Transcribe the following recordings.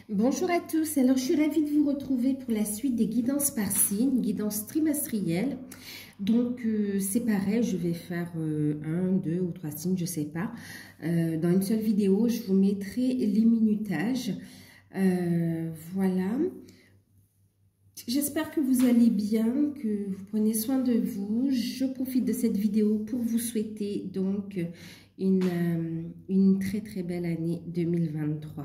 Bonjour à tous, alors je suis ravie de vous retrouver pour la suite des guidances par signe, guidance trimestrielle. Donc c'est pareil, je vais faire un, deux ou trois signes, je ne sais pas. Dans une seule vidéo, je vous mettrai les minutages. Voilà. J'espère que vous allez bien, que vous prenez soin de vous. Je profite de cette vidéo pour vous souhaiter donc une très belle année 2023.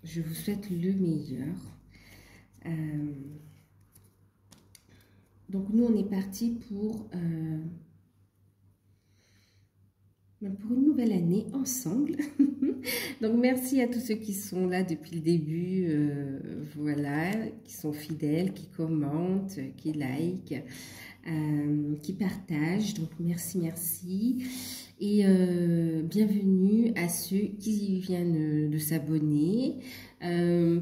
Je vous souhaite le meilleur. Donc nous on est parti pour une nouvelle année ensemble. Donc merci à tous ceux qui sont là depuis le début, voilà, qui sont fidèles, qui commentent, qui likent, qui partagent. Donc merci. Et bienvenue à ceux qui viennent de s'abonner.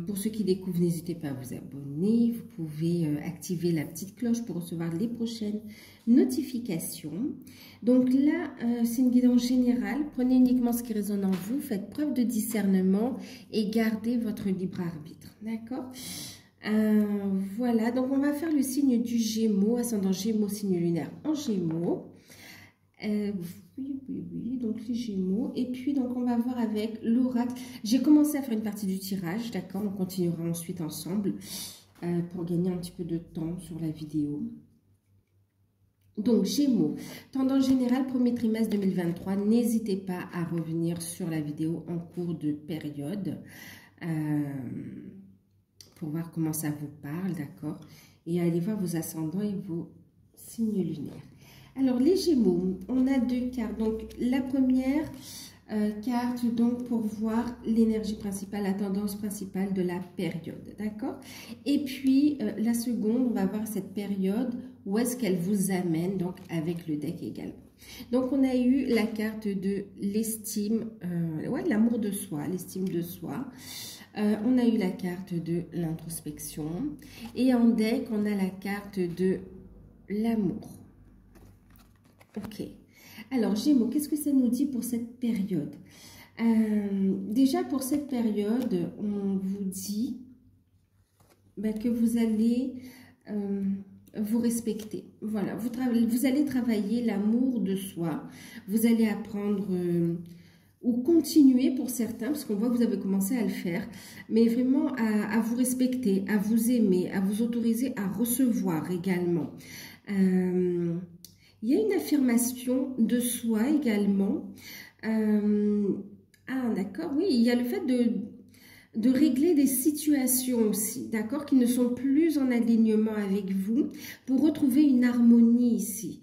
Pour ceux qui découvrent, n'hésitez pas à vous abonner. Vous pouvez activer la petite cloche pour recevoir les prochaines notifications. Donc là, c'est une guidance générale. Prenez uniquement ce qui résonne en vous. Faites preuve de discernement et gardez votre libre arbitre. D'accord ? Voilà, donc on va faire le signe du Gémeaux, ascendant Gémeaux, signe lunaire en Gémeaux. Oui, donc les Gémeaux. Et puis, donc, on va voir avec l'oracle. J'ai commencé à faire une partie du tirage, d'accord? On continuera ensuite ensemble pour gagner un petit peu de temps sur la vidéo. Donc, Gémeaux, tendance générale, premier trimestre 2023. N'hésitez pas à revenir sur la vidéo en cours de période pour voir comment ça vous parle, d'accord? Et allez voir vos ascendants et vos signes lunaires. Alors, les Gémeaux, on a deux cartes. Donc, la première carte, donc, pour voir l'énergie principale, la tendance principale de la période, d'accord? Et puis, la seconde, on va voir cette période, où est-ce qu'elle vous amène, donc, avec le deck également. Donc, on a eu la carte de l'estime, l'amour de soi, l'estime de soi. On a eu la carte de l'introspection. Et en deck, on a la carte de l'amour. Ok. Alors, Gémeaux, qu'est-ce que ça nous dit pour cette période? Déjà, pour cette période, on vous dit que vous allez vous respecter. Voilà, vous allez travailler l'amour de soi. Vous allez apprendre ou continuer pour certains, parce qu'on voit que vous avez commencé à le faire, mais vraiment à vous respecter, à vous aimer, à vous autoriser à recevoir également. Il y a une affirmation de soi également. D'accord, oui, il y a le fait de régler des situations aussi, d'accord, qui ne sont plus en alignement avec vous, pour retrouver une harmonie ici.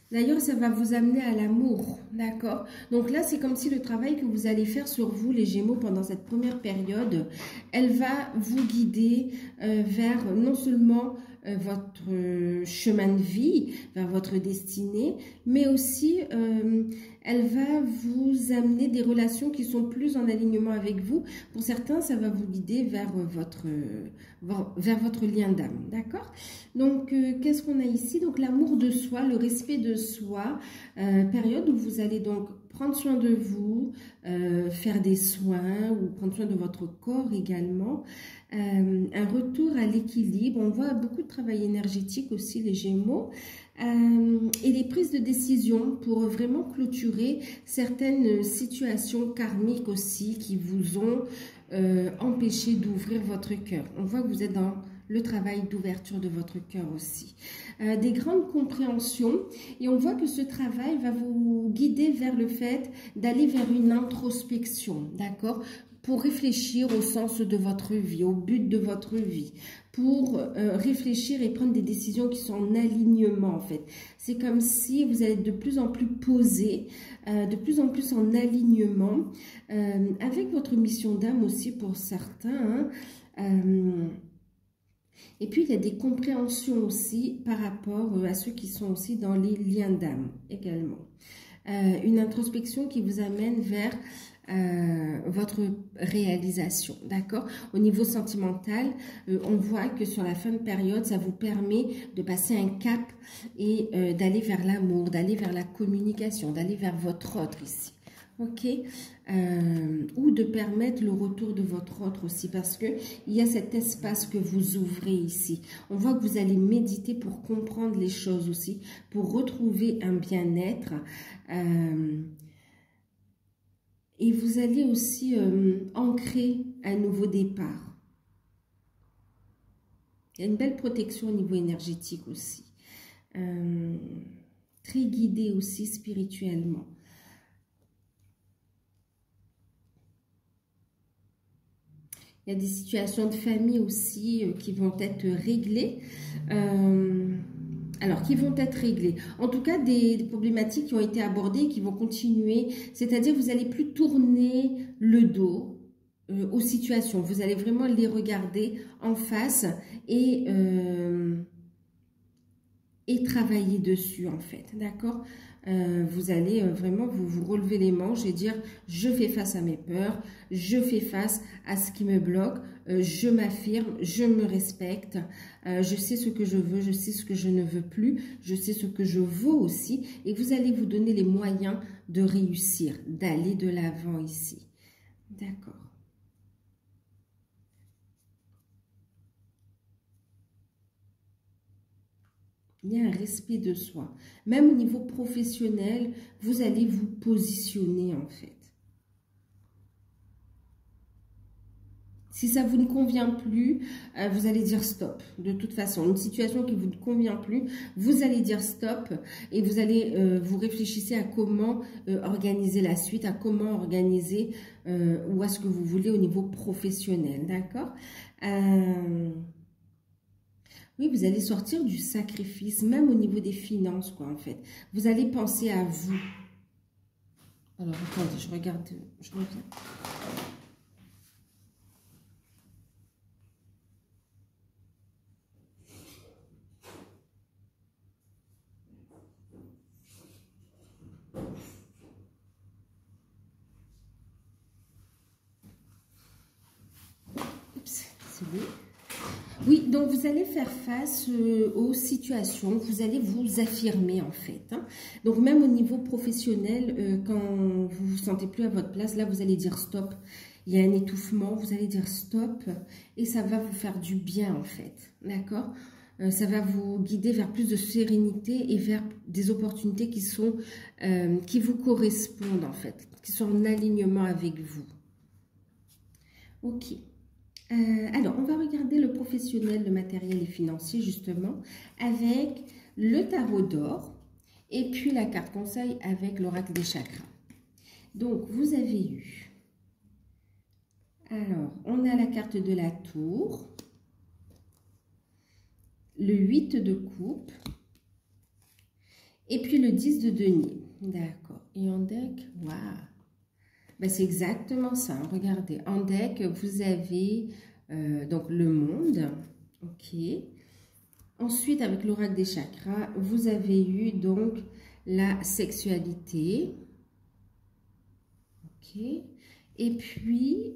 D'ailleurs, ça va vous amener à l'amour, d'accord? Donc là, c'est comme si le travail que vous allez faire sur vous, les Gémeaux, pendant cette première période, elle va vous guider vers non seulement votre chemin de vie, vers votre destinée, mais aussi elle va vous amener des relations qui sont plus en alignement avec vous. Pour certains, ça va vous guider vers votre lien d'âme, d'accord? Donc, qu'est-ce qu'on a ici? Donc, l'amour de soi, le respect de soi, période où vous allez donc prendre soin de vous, faire des soins ou prendre soin de votre corps également. Un retour à l'équilibre. On voit beaucoup de travail énergétique aussi, les Gémeaux. Et les prises de décision pour vraiment clôturer certaines situations karmiques aussi qui vous ont empêché d'ouvrir votre cœur. On voit que vous êtes dans le travail d'ouverture de votre cœur aussi. Des grandes compréhensions, et on voit que ce travail va vous guider vers le fait d'aller vers une introspection, d'accord, pour réfléchir au sens de votre vie, au but de votre vie, pour réfléchir et prendre des décisions qui sont en alignement en fait. C'est comme si vous allez de plus en plus posé, de plus en plus en alignement, avec votre mission d'âme aussi pour certains, et puis, il y a des compréhensions aussi par rapport à ceux qui sont aussi dans les liens d'âme également. Une introspection qui vous amène vers votre réalisation, d'accord? Au niveau sentimental, on voit que sur la fin de période, ça vous permet de passer un cap et d'aller vers l'amour, d'aller vers la communication, d'aller vers votre autre ici. ok, ou de permettre le retour de votre autre aussi, parce que il y a cet espace que vous ouvrez ici. On voit que vous allez méditer pour comprendre les choses aussi, pour retrouver un bien-être, et vous allez aussi ancrer un nouveau départ. Il y a une belle protection au niveau énergétique aussi, très guidé aussi spirituellement. Il y a des situations de famille aussi qui vont être réglées. Alors, qui vont être réglées. En tout cas, des problématiques qui ont été abordées et qui vont continuer. C'est-à-dire, vous n'allez plus tourner le dos aux situations. Vous allez vraiment les regarder en face et travailler dessus, en fait. D'accord ? Vous allez vraiment vous relever les manches et dire je fais face à mes peurs, je fais face à ce qui me bloque, je m'affirme, je me respecte, je sais ce que je veux, je sais ce que je ne veux plus, je sais ce que je vaux aussi, et vous allez vous donner les moyens de réussir, d'aller de l'avant ici. D'accord. Il y a un respect de soi. Même au niveau professionnel, vous allez vous positionner en fait. Si ça vous ne convient plus, vous allez dire stop. De toute façon, une situation qui vous ne convient plus, vous allez dire stop et vous allez vous réfléchissez à comment organiser la suite, à comment organiser ou à ce que vous voulez au niveau professionnel. D'accord ? Oui, vous allez sortir du sacrifice, même au niveau des finances, quoi, en fait. Vous allez penser à vous. Alors, attendez, je regarde, je reviens. Oups, c'est bon. Oui, donc vous allez faire face aux situations, vous allez vous affirmer en fait. Hein. Donc même au niveau professionnel, quand vous ne vous sentez plus à votre place, là vous allez dire stop. Il y a un étouffement, vous allez dire stop et ça va vous faire du bien en fait. D'accord ? Ça va vous guider vers plus de sérénité et vers des opportunités qui vous correspondent en fait, qui sont en alignement avec vous. Ok. Alors, on va regarder le professionnel, le matériel et financier, justement, avec le tarot d'or et puis la carte conseil avec l'oracle des chakras. Donc, vous avez eu... Alors, on a la carte de la tour, le 8 de coupe et puis le 10 de denier. D'accord. Et en deck, waouh! Ben, c'est exactement ça. Hein. Regardez, en deck, vous avez donc le monde. Ok. Ensuite, avec l'oracle des chakras, vous avez eu donc la sexualité. Ok. Et puis,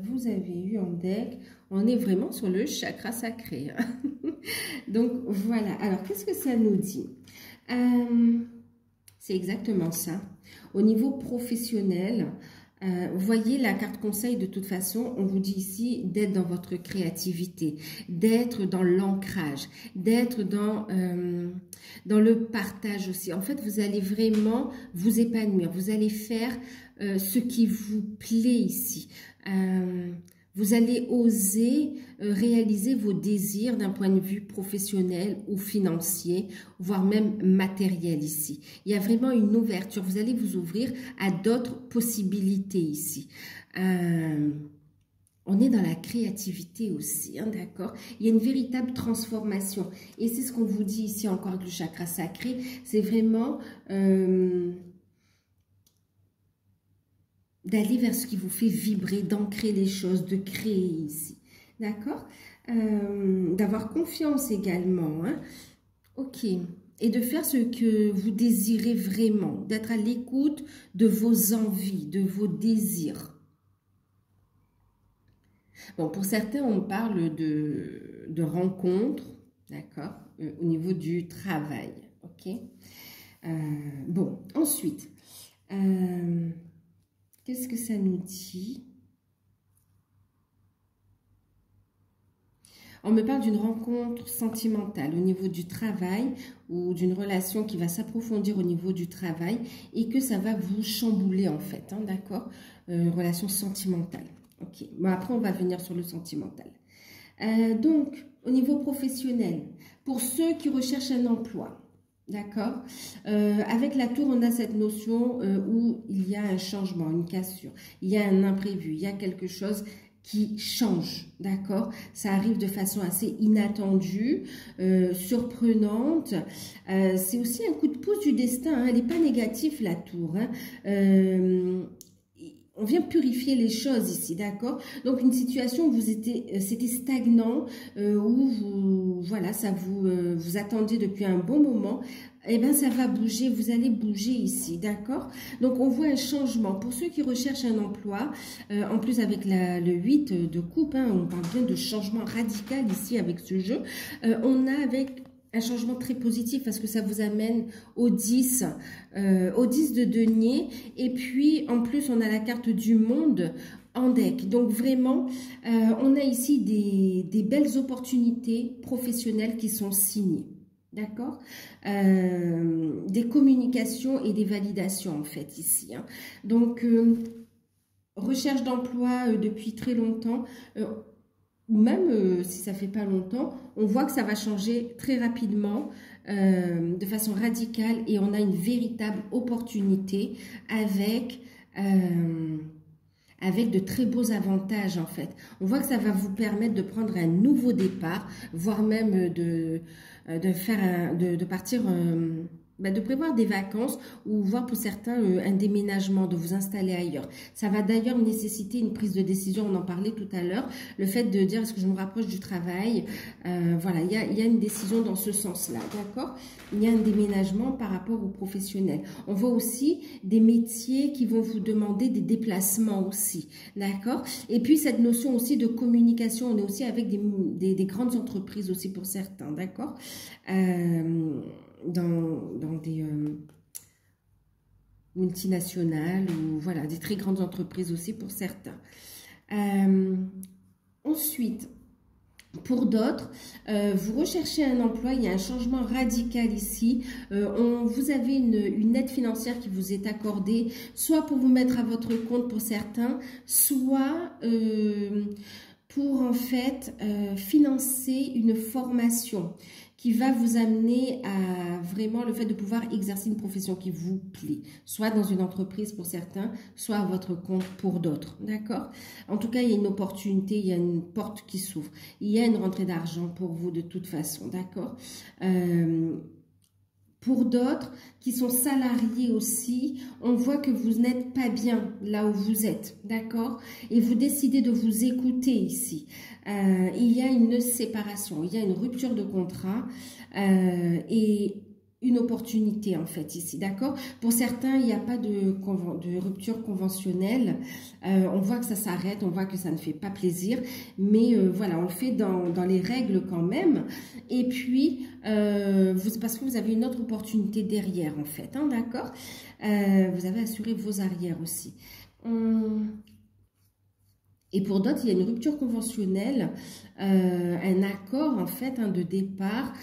vous avez eu en deck, on est vraiment sur le chakra sacré. Hein. Donc, voilà. Alors, qu'est-ce que ça nous dit? C'est exactement ça. Au niveau professionnel, voyez la carte conseil, de toute façon, on vous dit ici d'être dans votre créativité, d'être dans l'ancrage, d'être dans le partage aussi. En fait, vous allez vraiment vous épanouir, vous allez faire ce qui vous plaît ici. Vous allez oser réaliser vos désirs d'un point de vue professionnel ou financier, voire même matériel ici. Il y a vraiment une ouverture. Vous allez vous ouvrir à d'autres possibilités ici. On est dans la créativité aussi, hein, d'accord? Il y a une véritable transformation. Et c'est ce qu'on vous dit ici encore avec le chakra sacré. C'est vraiment... d'aller vers ce qui vous fait vibrer, d'ancrer les choses, de créer ici. D'accord? D'avoir confiance également. Hein? Ok. Et de faire ce que vous désirez vraiment. D'être à l'écoute de vos envies, de vos désirs. Bon, pour certains, on parle de rencontres, d'accord? Au niveau du travail. Ok? Bon, ensuite... Qu'est-ce que ça nous dit? On me parle d'une rencontre sentimentale au niveau du travail ou d'une relation qui va s'approfondir au niveau du travail et que ça va vous chambouler en fait, hein, d'accord? Relation sentimentale. Ok, bon, après on va venir sur le sentimental. Donc, au niveau professionnel, pour ceux qui recherchent un emploi, d'accord, avec la tour, on a cette notion où il y a un changement, une cassure, il y a un imprévu, il y a quelque chose qui change, d'accord? Ça arrive de façon assez inattendue, surprenante. C'est aussi un coup de pouce du destin, hein. Elle n'est pas négative, la tour, hein. On vient purifier les choses ici, d'accord? Donc, une situation où c'était stagnant, où voilà, ça vous attendiez depuis un bon moment, eh bien, ça va bouger, vous allez bouger ici, d'accord? Donc, on voit un changement. Pour ceux qui recherchent un emploi, en plus avec le 8 de coupe, hein, on parle bien de changement radical ici avec ce jeu, on a avec un changement très positif parce que ça vous amène au 10 de denier. Et puis, en plus, on a la carte du monde en deck. Donc, vraiment, on a ici des belles opportunités professionnelles qui sont signées. D'accord, des communications et des validations, en fait, ici. Hein. Donc, recherche d'emploi depuis très longtemps, ou même si ça fait pas longtemps, on voit que ça va changer très rapidement, de façon radicale, et on a une véritable opportunité avec de très beaux avantages en fait. On voit que ça va vous permettre de prendre un nouveau départ, voire même de partir... de prévoir des vacances ou voire pour certains un déménagement, de vous installer ailleurs. Ça va d'ailleurs nécessiter une prise de décision, on en parlait tout à l'heure, le fait de dire est-ce que je me rapproche du travail, voilà, il y a une décision dans ce sens-là, d'accord? Il y a un déménagement par rapport aux professionnels. On voit aussi des métiers qui vont vous demander des déplacements aussi, d'accord? Et puis cette notion aussi de communication, on est aussi avec des grandes entreprises aussi pour certains, d'accord? Dans des multinationales ou voilà, des très grandes entreprises aussi pour certains. Ensuite, pour d'autres, vous recherchez un emploi, il y a un changement radical ici. Vous avez une aide financière qui vous est accordée, soit pour vous mettre à votre compte pour certains, soit pour en fait financer une formation qui va vous amener à vraiment le fait de pouvoir exercer une profession qui vous plaît, soit dans une entreprise pour certains, soit à votre compte pour d'autres, d'accord? En tout cas, il y a une opportunité, il y a une porte qui s'ouvre, il y a une rentrée d'argent pour vous de toute façon, d'accord? Pour d'autres qui sont salariés aussi, on voit que vous n'êtes pas bien là où vous êtes, d'accord? Et vous décidez de vous écouter ici. Il y a une séparation, il y a une rupture de contrat et une opportunité en fait ici, d'accord? Pour certains, il n'y a pas de rupture conventionnelle. On voit que ça s'arrête, on voit que ça ne fait pas plaisir, mais voilà, on le fait dans les règles quand même. Et puis, parce que vous avez une autre opportunité derrière en fait, hein, d'accord? Vous avez assuré vos arrières aussi. Et pour d'autres, il y a une rupture conventionnelle, un accord en fait de départ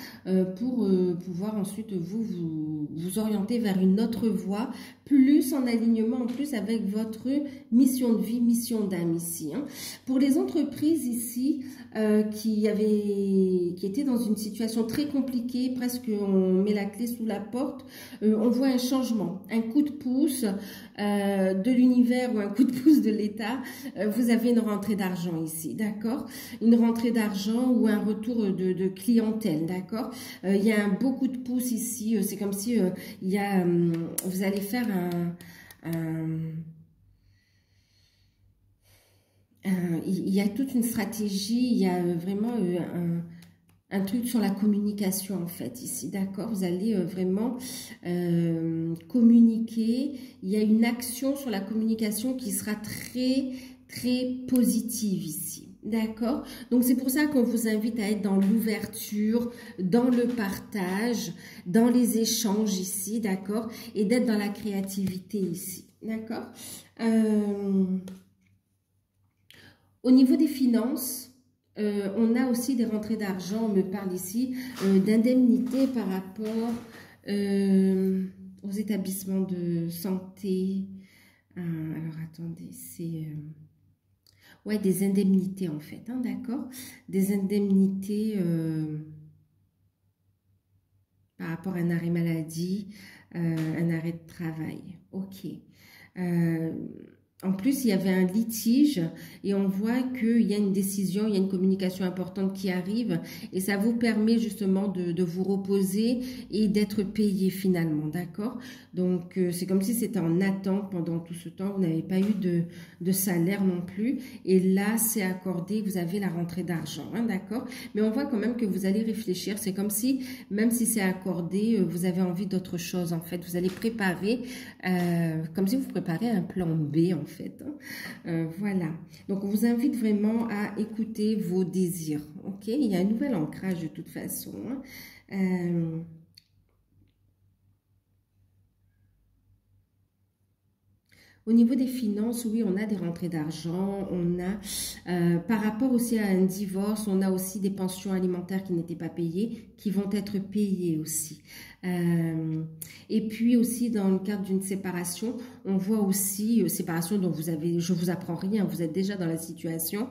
pour pouvoir ensuite vous orienter vers une autre voie, plus en alignement en plus avec votre mission de vie, mission d'âme ici. Hein. Pour les entreprises ici qui étaient dans une situation très compliquée, presque on met la clé sous la porte, on voit un changement, un coup de pouce de l'univers ou un coup de pouce de l'État. Vous avez une rentrée d'argent ici, d'accord? Une rentrée d'argent ou un retour de clientèle, d'accord? Il y a un beau coup de pouce ici, c'est comme si vous allez faire il y a toute une stratégie, il y a vraiment un truc sur la communication en fait ici, d'accord? Vous allez vraiment communiquer, il y a une action sur la communication qui sera très très positive ici. D'accord? Donc, c'est pour ça qu'on vous invite à être dans l'ouverture, dans le partage, dans les échanges ici, d'accord? Et d'être dans la créativité ici. d'accord? Au niveau des finances, on a aussi des rentrées d'argent, on me parle ici d'indemnités par rapport aux établissements de santé. Alors attendez, c'est ouais, des indemnités en fait, hein, d'accord? Des indemnités par rapport à un arrêt maladie, un arrêt de travail. Ok. En plus, il y avait un litige et on voit qu'il y a une décision, il y a une communication importante qui arrive et ça vous permet justement de vous reposer et d'être payé finalement, d'accord? Donc, c'est comme si c'était en attente pendant tout ce temps, vous n'avez pas eu de salaire non plus et là, c'est accordé, vous avez la rentrée d'argent, hein, d'accord? Mais on voit quand même que vous allez réfléchir, c'est comme si, même si c'est accordé, vous avez envie d'autre chose en fait, vous allez préparer, comme si vous préparez un plan B en fait. Voilà, donc on vous invite vraiment à écouter vos désirs, ok? Il y a un nouvel ancrage de toute façon. Au niveau des finances, oui, on a des rentrées d'argent, on a, par rapport aussi à un divorce, on a aussi des pensions alimentaires qui n'étaient pas payées, qui vont être payées aussi. Et puis aussi, dans le cadre d'une séparation, on voit aussi, séparation dont vous avez, je vous apprends rien, vous êtes déjà dans la situation.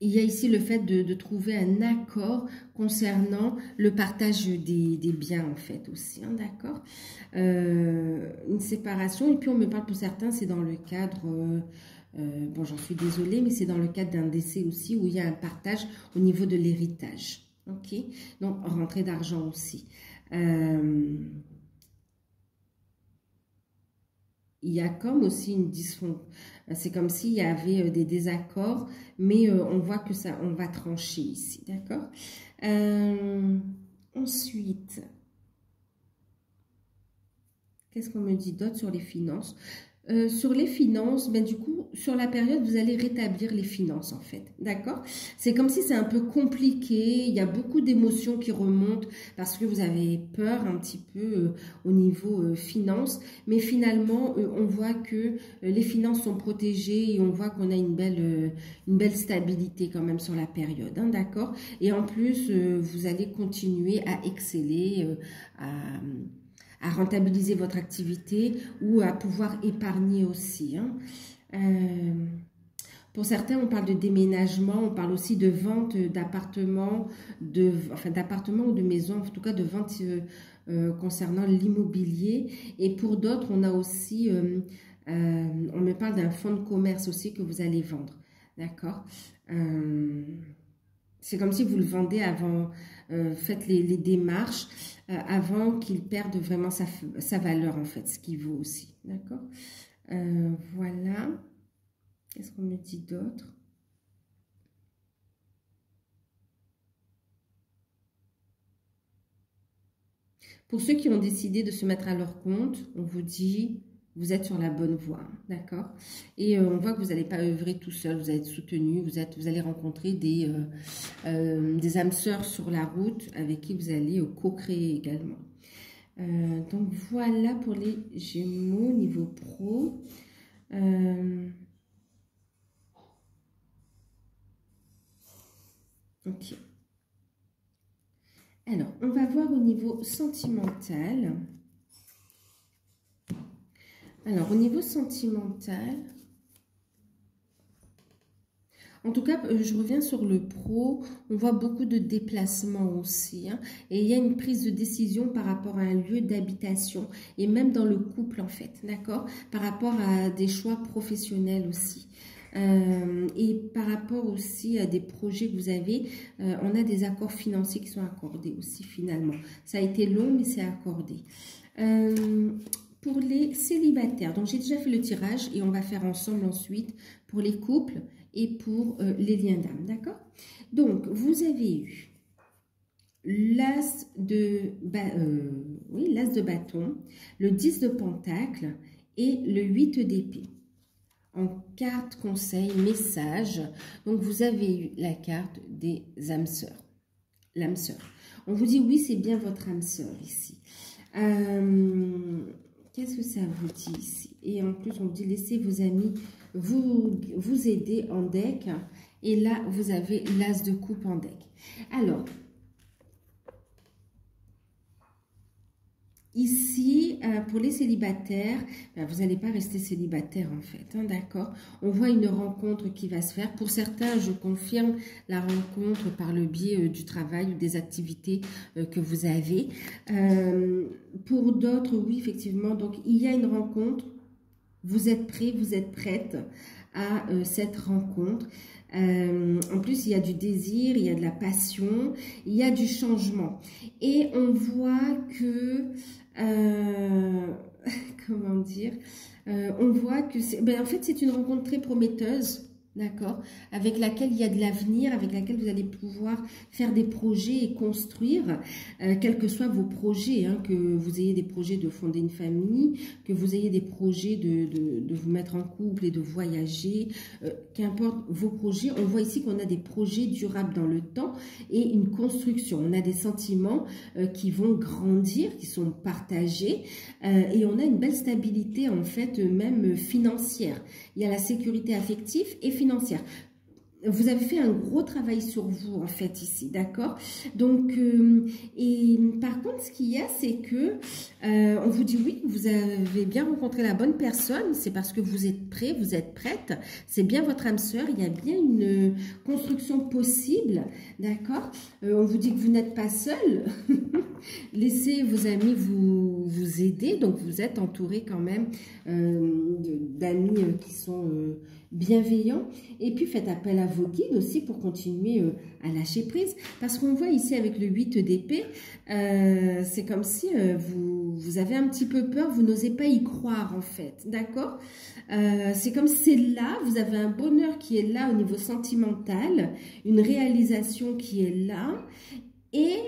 Il y a ici le fait de trouver un accord concernant le partage des biens, en fait, aussi, hein, d'accord? Une séparation, et puis on me parle pour certains, c'est dans le cadre, bon, j'en suis désolée, mais c'est dans le cadre d'un décès aussi, où il y a un partage au niveau de l'héritage, ok? Donc, rentrée d'argent aussi. Il y a comme aussi une dysfonction. C'est comme s'il y avait des désaccords, mais on voit que ça, on va trancher ici, d'accord? Ensuite, qu'est-ce qu'on me dit d'autre sur les finances? Sur les finances, ben du coup, sur la période, vous allez rétablir les finances, en fait. D'accord? C'est comme si c'est un peu compliqué. Il y a beaucoup d'émotions qui remontent parce que vous avez peur un petit peu au niveau finances. Mais finalement, on voit que les finances sont protégées et on voit qu'on a une belle stabilité quand même sur la période. Hein, d'accord? Et en plus, vous allez continuer à exceller, à rentabiliser votre activité ou à pouvoir épargner aussi. Hein. Pour certains, on parle de déménagement, on parle aussi de vente d'appartements, enfin d'appartements ou de maisons, en tout cas de vente concernant l'immobilier. Et pour d'autres, on a aussi, on me parle d'un fonds de commerce aussi que vous allez vendre. D'accord? C'est comme si vous le vendez avant, faites les démarches avant qu'il perde vraiment sa valeur, en fait, ce qu'il vaut aussi. D'accord? Voilà. Qu'est-ce qu'on me dit d'autre? Pour ceux qui ont décidé de se mettre à leur compte, on vous dit, vous êtes sur la bonne voie, d'accord? Et on voit que vous n'allez pas œuvrer tout seul, vous allez être soutenu, vous allez rencontrer des âmes sœurs sur la route avec qui vous allez co-créer également. Donc voilà pour les Gémeaux niveau pro. Ok. Alors, on va voir au niveau sentimental. Alors, au niveau sentimental, en tout cas, je reviens sur le pro, on voit beaucoup de déplacements aussi. Hein, et il y a une prise de décision par rapport à un lieu d'habitation et même dans le couple en fait, d'accord? Par rapport à des choix professionnels aussi. Et par rapport aussi à des projets que vous avez, on a des accords financiers qui sont accordés aussi finalement. Ça a été long, mais c'est accordé. Pour les célibataires, donc j'ai déjà fait le tirage et on va faire ensemble ensuite pour les couples et pour les liens d'âme, d'accord? Donc, vous avez eu l'as de bâton, le 10 de pentacle et le 8 d'épée. En carte conseil, message, donc vous avez eu la carte des âmes sœurs, l'âme sœur. On vous dit oui, c'est bien votre âme sœur ici. Qu'est-ce que ça vous dit ici? Et en plus, on vous dit, laissez vos amis vous aider en deck. Et là, vous avez l'as de coupe en deck. Alors, ici, pour les célibataires, vous n'allez pas rester célibataire en fait, hein, d'accord? On voit une rencontre qui va se faire. Pour certains, je confirme la rencontre par le biais du travail ou des activités que vous avez. Pour d'autres, oui, effectivement, donc il y a une rencontre. Vous êtes prêts, vous êtes prête à cette rencontre. En plus, il y a du désir, il y a de la passion, il y a du changement. Et on voit que... comment dire, on voit que en fait c'est une rencontre très prometteuse, d'accord, avec laquelle il y a de l'avenir, avec laquelle vous allez pouvoir faire des projets et construire, quels que soient vos projets, hein, que vous ayez des projets de fonder une famille, que vous ayez des projets de vous mettre en couple et de voyager, qu'importe vos projets. On voit ici qu'on a des projets durables dans le temps et une construction. On a des sentiments qui vont grandir, qui sont partagés, et on a une belle stabilité en fait, même financière. Il y a la sécurité affective et financière. Vous avez fait un gros travail sur vous en fait ici, d'accord? Donc, et par contre, ce qu'il y a, c'est que on vous dit oui, vous avez bien rencontré la bonne personne, c'est parce que vous êtes prêt, vous êtes prête, c'est bien votre âme sœur, il y a bien une construction possible, d'accord? On vous dit que vous n'êtes pas seul, laissez vos amis vous aider, donc vous êtes entouré quand même d'amis qui sont... bienveillant, et puis faites appel à vos guides aussi pour continuer à lâcher prise, parce qu'on voit ici avec le 8 d'épée, c'est comme si vous avez un petit peu peur, vous n'osez pas y croire en fait, d'accord? C'est comme si c'est là, vous avez un bonheur qui est là au niveau sentimental, une réalisation qui est là, et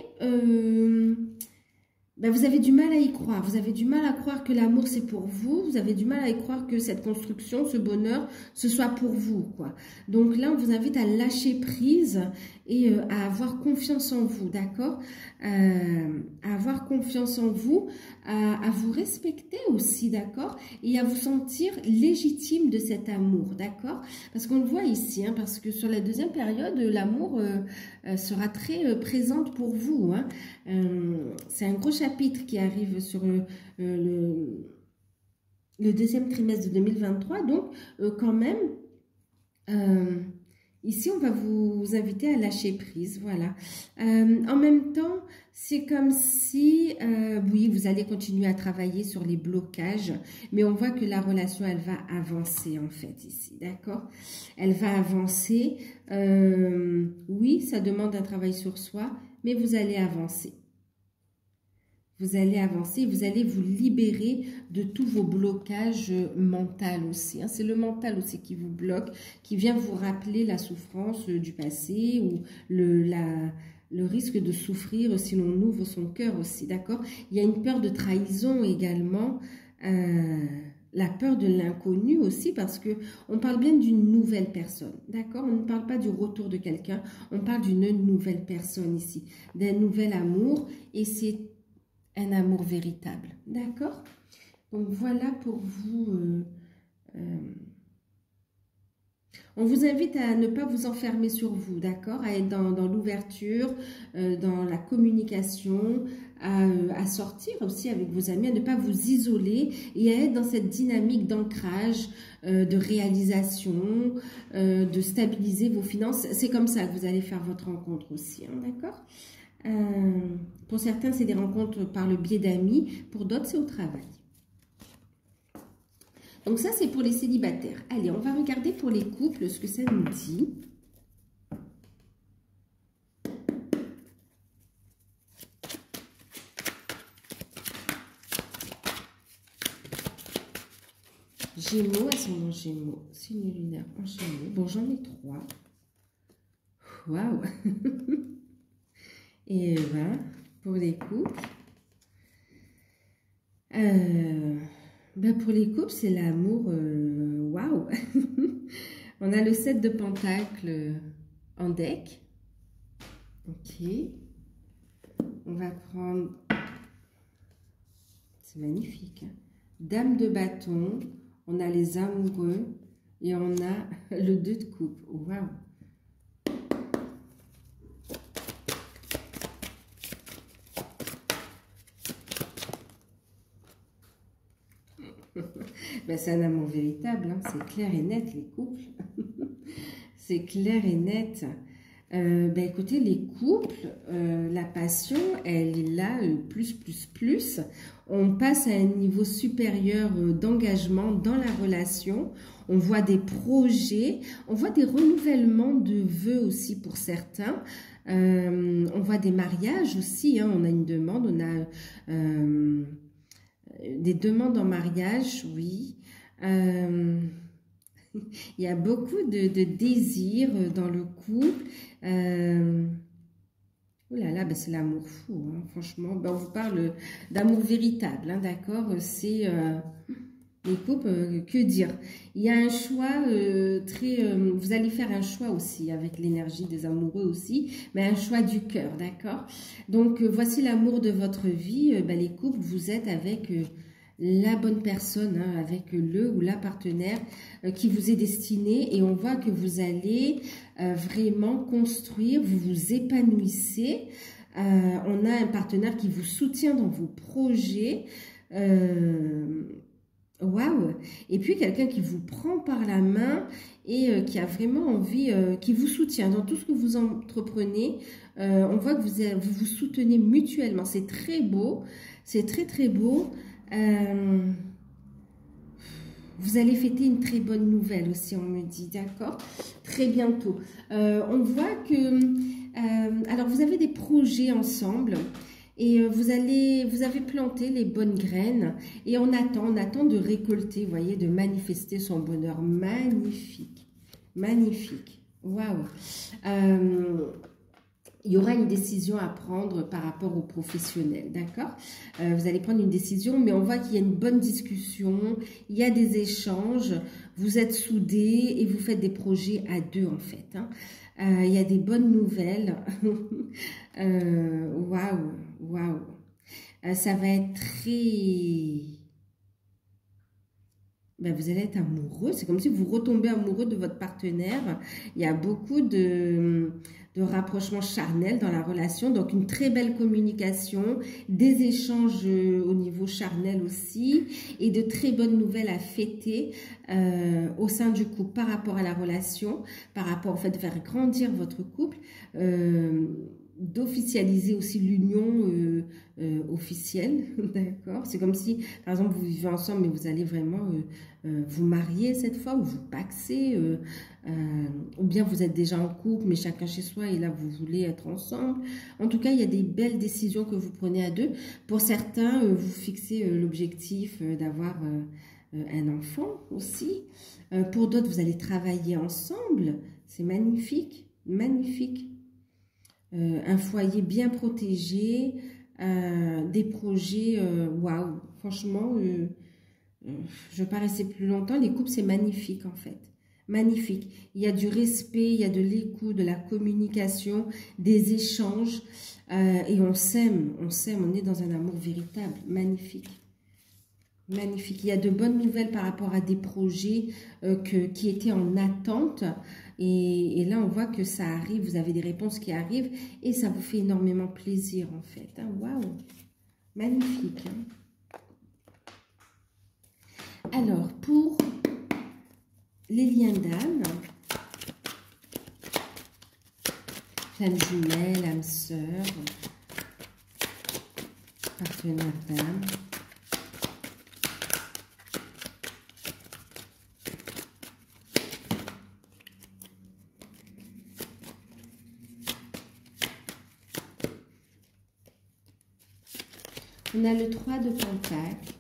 vous avez du mal à y croire, vous avez du mal à croire que l'amour c'est pour vous, vous avez du mal à y croire que cette construction, ce bonheur, ce soit pour vous, quoi. Donc là, on vous invite à lâcher prise et à avoir confiance en vous, d'accord? À avoir confiance en vous, à vous respecter aussi, d'accord? Et à vous sentir légitime de cet amour, d'accord? Parce qu'on le voit ici, hein, parce que sur la deuxième période, l'amour sera très présente pour vous, hein. C'est un gros chapitre qui arrive sur le deuxième trimestre de 2023, donc quand même, ici on va vous inviter à lâcher prise, voilà. En même temps, c'est comme si, oui, vous allez continuer à travailler sur les blocages, mais on voit que la relation, elle va avancer en fait ici, d'accord? Elle va avancer, oui, ça demande un travail sur soi, mais vous allez avancer. Vous allez avancer, vous allez vous libérer de tous vos blocages mentaux aussi, hein. C'est le mental aussi qui vous bloque, qui vient vous rappeler la souffrance du passé ou le risque de souffrir si l'on ouvre son cœur aussi, d'accord? Il y a une peur de trahison également, la peur de l'inconnu aussi, parce que on parle bien d'une nouvelle personne, d'accord? On ne parle pas du retour de quelqu'un, on parle d'une nouvelle personne ici, d'un nouvel amour, et c'est un amour véritable, d'accord? Donc voilà pour vous. On vous invite à ne pas vous enfermer sur vous, d'accord? À être dans l'ouverture, dans la communication, à sortir aussi avec vos amis, à ne pas vous isoler et à être dans cette dynamique d'ancrage, de réalisation, de stabiliser vos finances. C'est comme ça que vous allez faire votre rencontre aussi, hein, d'accord? Pour certains, c'est des rencontres par le biais d'amis. Pour d'autres, c'est au travail. Donc ça, c'est pour les célibataires. Allez, on va regarder pour les couples ce que ça nous dit. Gémeaux, ascendant Gémeaux, signe lunaire en Gémeaux. Bon, j'en ai 3. Waouh! Et ben, pour les couples, pour les couples, c'est l'amour, waouh! On a le 7 de pentacles en deck. Ok. On va prendre, c'est magnifique, hein? Dame de bâton, on a les amoureux et on a le 2 de coupe. Waouh! Ben, c'est un amour véritable, hein. C'est clair et net, les couples. C'est clair et net. Ben, écoutez, les couples, la passion, elle est là, plus. On passe à un niveau supérieur d'engagement dans la relation. On voit des projets, on voit des renouvellements de vœux aussi pour certains. On voit des mariages aussi, hein. On a une demande, on a des demandes en mariage, oui. Il y a beaucoup de désirs dans le couple. Oh là là, ben c'est l'amour fou, hein, franchement. Ben on vous parle d'amour véritable, hein, d'accord? C'est les couples, que dire? Il y a un choix vous allez faire un choix aussi avec l'énergie des amoureux aussi, mais un choix du cœur, d'accord? Donc voici l'amour de votre vie. Ben, les couples, vous êtes avec la bonne personne, hein, avec le ou la partenaire qui vous est destiné, et on voit que vous allez vraiment construire, vous vous épanouissez. On a un partenaire qui vous soutient dans vos projets. Waouh! Et puis quelqu'un qui vous prend par la main et qui a vraiment envie, qui vous soutient dans tout ce que vous entreprenez. On voit que vous vous soutenez mutuellement. C'est très beau, c'est très beau. Vous allez fêter une très bonne nouvelle aussi, on me dit, d'accord? Très bientôt. On voit que, alors vous avez des projets ensemble et vous avez planté les bonnes graines et on attend de récolter, vous voyez, de manifester son bonheur. Magnifique, magnifique. Waouh! Il y aura une décision à prendre par rapport aux professionnels, d'accord? Vous allez prendre une décision, mais on voit qu'il y a une bonne discussion, il y a des échanges, vous êtes soudés et vous faites des projets à deux en fait, hein. Il y a des bonnes nouvelles. Waouh, waouh. Ça va être très... Ben, vous allez être amoureux, c'est comme si vous retombez amoureux de votre partenaire. Il y a beaucoup de rapprochement charnel dans la relation, donc une très belle communication, des échanges au niveau charnel aussi, et de très bonnes nouvelles à fêter au sein du couple par rapport à la relation, par rapport au fait de faire grandir votre couple, d'officialiser aussi l'union officielle, d'accord? C'est comme si, par exemple, vous vivez ensemble, mais vous allez vraiment vous marier cette fois, ou vous paxer, ou bien vous êtes déjà en couple, mais chacun chez soi, et là, vous voulez être ensemble. En tout cas, il y a des belles décisions que vous prenez à deux. Pour certains, vous fixez l'objectif d'avoir un enfant aussi. Pour d'autres, vous allez travailler ensemble. C'est magnifique, magnifique. Un foyer bien protégé, des projets, waouh, franchement, je ne vais pas rester plus longtemps. Les couples, c'est magnifique en fait, magnifique. Il y a du respect, il y a de l'écoute, de la communication, des échanges, et on s'aime, on est dans un amour véritable, magnifique. Magnifique. Il y a de bonnes nouvelles par rapport à des projets qui étaient en attente. Et là, on voit que ça arrive. Vous avez des réponses qui arrivent. Et ça vous fait énormément plaisir, en fait. Hein. Waouh! Magnifique. Hein. Alors, pour les liens d'âme, flamme jumelle, âme sœur, partenaire d'âme. On a le 3 de Pentacle.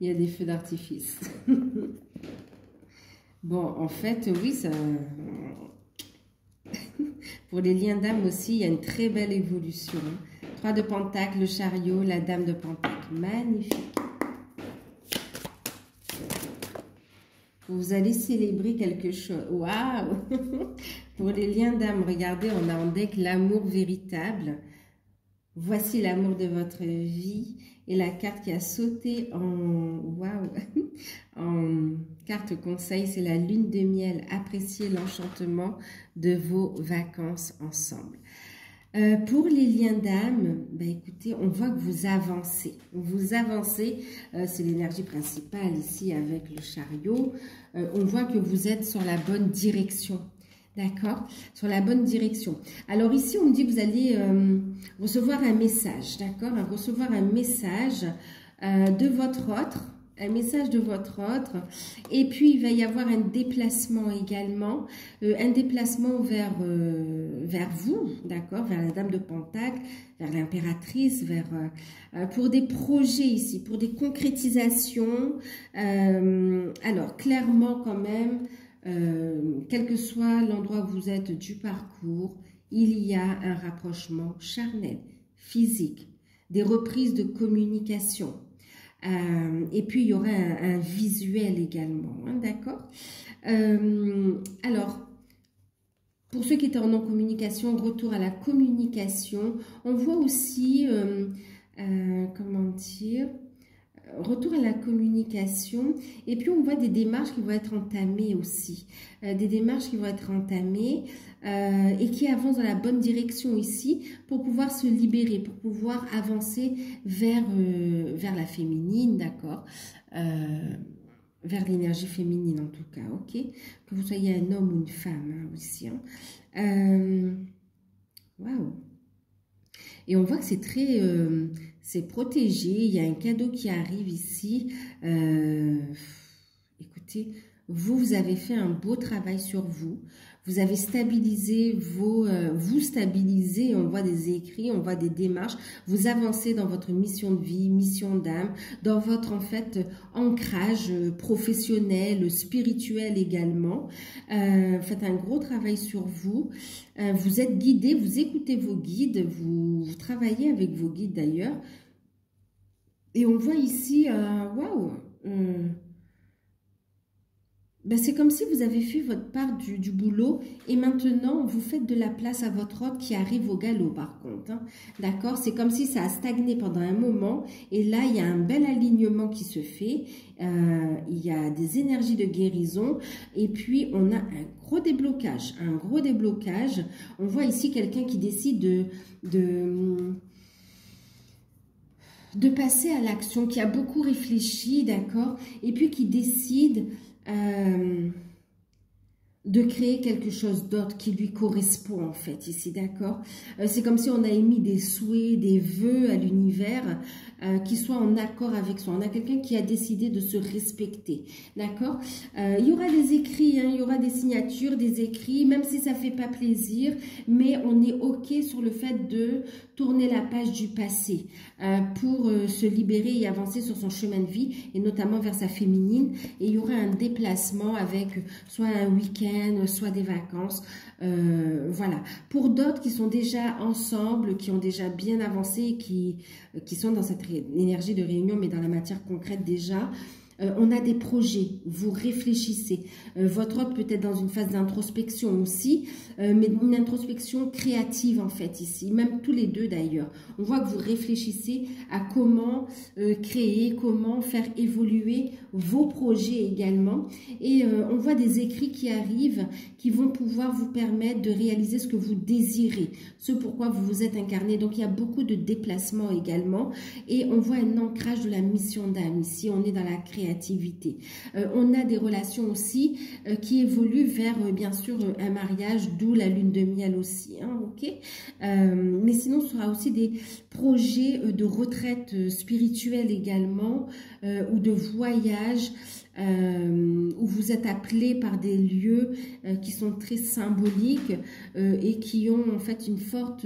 Il y a des feux d'artifice. Bon, en fait, oui, ça... Pour les liens d'âme aussi, il y a une très belle évolution. 3 de Pentacle, le chariot, la dame de Pentacle. Magnifique. Vous allez célébrer quelque chose. Waouh! Pour les liens d'âme, regardez, on a en deck l'amour véritable. Voici l'amour de votre vie. Et la carte qui a sauté en... Waouh! En carte conseil, c'est la lune de miel. Appréciez l'enchantement de vos vacances ensemble. Pour les liens d'âme, ben écoutez, on voit que vous avancez. Vous avancez, c'est l'énergie principale ici avec le chariot. On voit que vous êtes sur la bonne direction. D'accord? Sur la bonne direction. Alors ici, on me dit que vous allez recevoir un message. D'accord? Recevoir un message de votre autre. Un message de votre autre. Et puis, il va y avoir un déplacement également. Un déplacement vers vous, d'accord? Vers la Dame de Pentacle, vers l'impératrice, pour des projets ici, pour des concrétisations. Alors, clairement quand même, quel que soit l'endroit où vous êtes du parcours, il y a un rapprochement charnel, physique, des reprises de communication. Et puis, il y aura un visuel également, hein, d'accord? Alors, pour ceux qui étaient en non-communication, retour à la communication. On voit aussi, comment dire, retour à la communication. Et puis, on voit des démarches qui vont être entamées aussi. Des démarches qui vont être entamées et qui avancent dans la bonne direction ici pour pouvoir se libérer, pour pouvoir avancer vers la féminine, d'accord, vers l'énergie féminine en tout cas, ok, que vous soyez un homme ou une femme hein, aussi. Hein. Waouh! Et on voit que c'est très... c'est protégé, il y a un cadeau qui arrive ici. Écoutez, vous avez fait un beau travail sur vous. Vous avez stabilisé vous stabilisez, on voit des écrits, on voit des démarches. Vous avancez dans votre mission de vie, mission d'âme, dans votre en fait ancrage professionnel, spirituel également. Faites un gros travail sur vous. Vous êtes guidé, vous écoutez vos guides, vous travaillez avec vos guides d'ailleurs. Et on voit ici, waouh, ben c'est comme si vous avez fait votre part du boulot et maintenant vous faites de la place à votre autre qui arrive au galop par contre. Hein. D'accord? C'est comme si ça a stagné pendant un moment et là il y a un bel alignement qui se fait. Il y a des énergies de guérison et puis on a un gros déblocage. Un gros déblocage. On voit ici quelqu'un qui décide de passer à l'action, qui a beaucoup réfléchi, d'accord? Et puis qui décide... de créer quelque chose d'autre qui lui correspond en fait ici, d'accord? C'est comme si on a émis des souhaits, des vœux à l'univers qui soient en accord avec soi. On a quelqu'un qui a décidé de se respecter, d'accord? Il y aura des écrits, hein, il y aura des signatures, des écrits, même si ça fait pas plaisir, mais on est ok sur le fait de tourner la page du passé pour se libérer et avancer sur son chemin de vie et notamment vers sa féminine. Et il y aura un déplacement avec soit un week-end, soit des vacances, voilà. Pour d'autres qui sont déjà ensemble, qui ont déjà bien avancé, qui sont dans cette énergie de réunion, mais dans la matière concrète déjà, on a des projets, vous réfléchissez. Votre autre peut être dans une phase d'introspection aussi, mais une introspection créative en fait ici, même tous les deux d'ailleurs. On voit que vous réfléchissez à comment créer, comment faire évoluer vos projets également. Et on voit des écrits qui arrivent, qui vont pouvoir vous permettre de réaliser ce que vous désirez, ce pourquoi vous vous êtes incarné. Donc il y a beaucoup de déplacements également. Et on voit un ancrage de la mission d'âme ici, on est dans la créativité. On a des relations aussi qui évoluent vers bien sûr un mariage, d'où la lune de miel aussi, hein, ok. Mais sinon, ce sera aussi des projets de retraite spirituelle également ou de voyage où vous êtes appelé par des lieux qui sont très symboliques et qui ont en fait une forte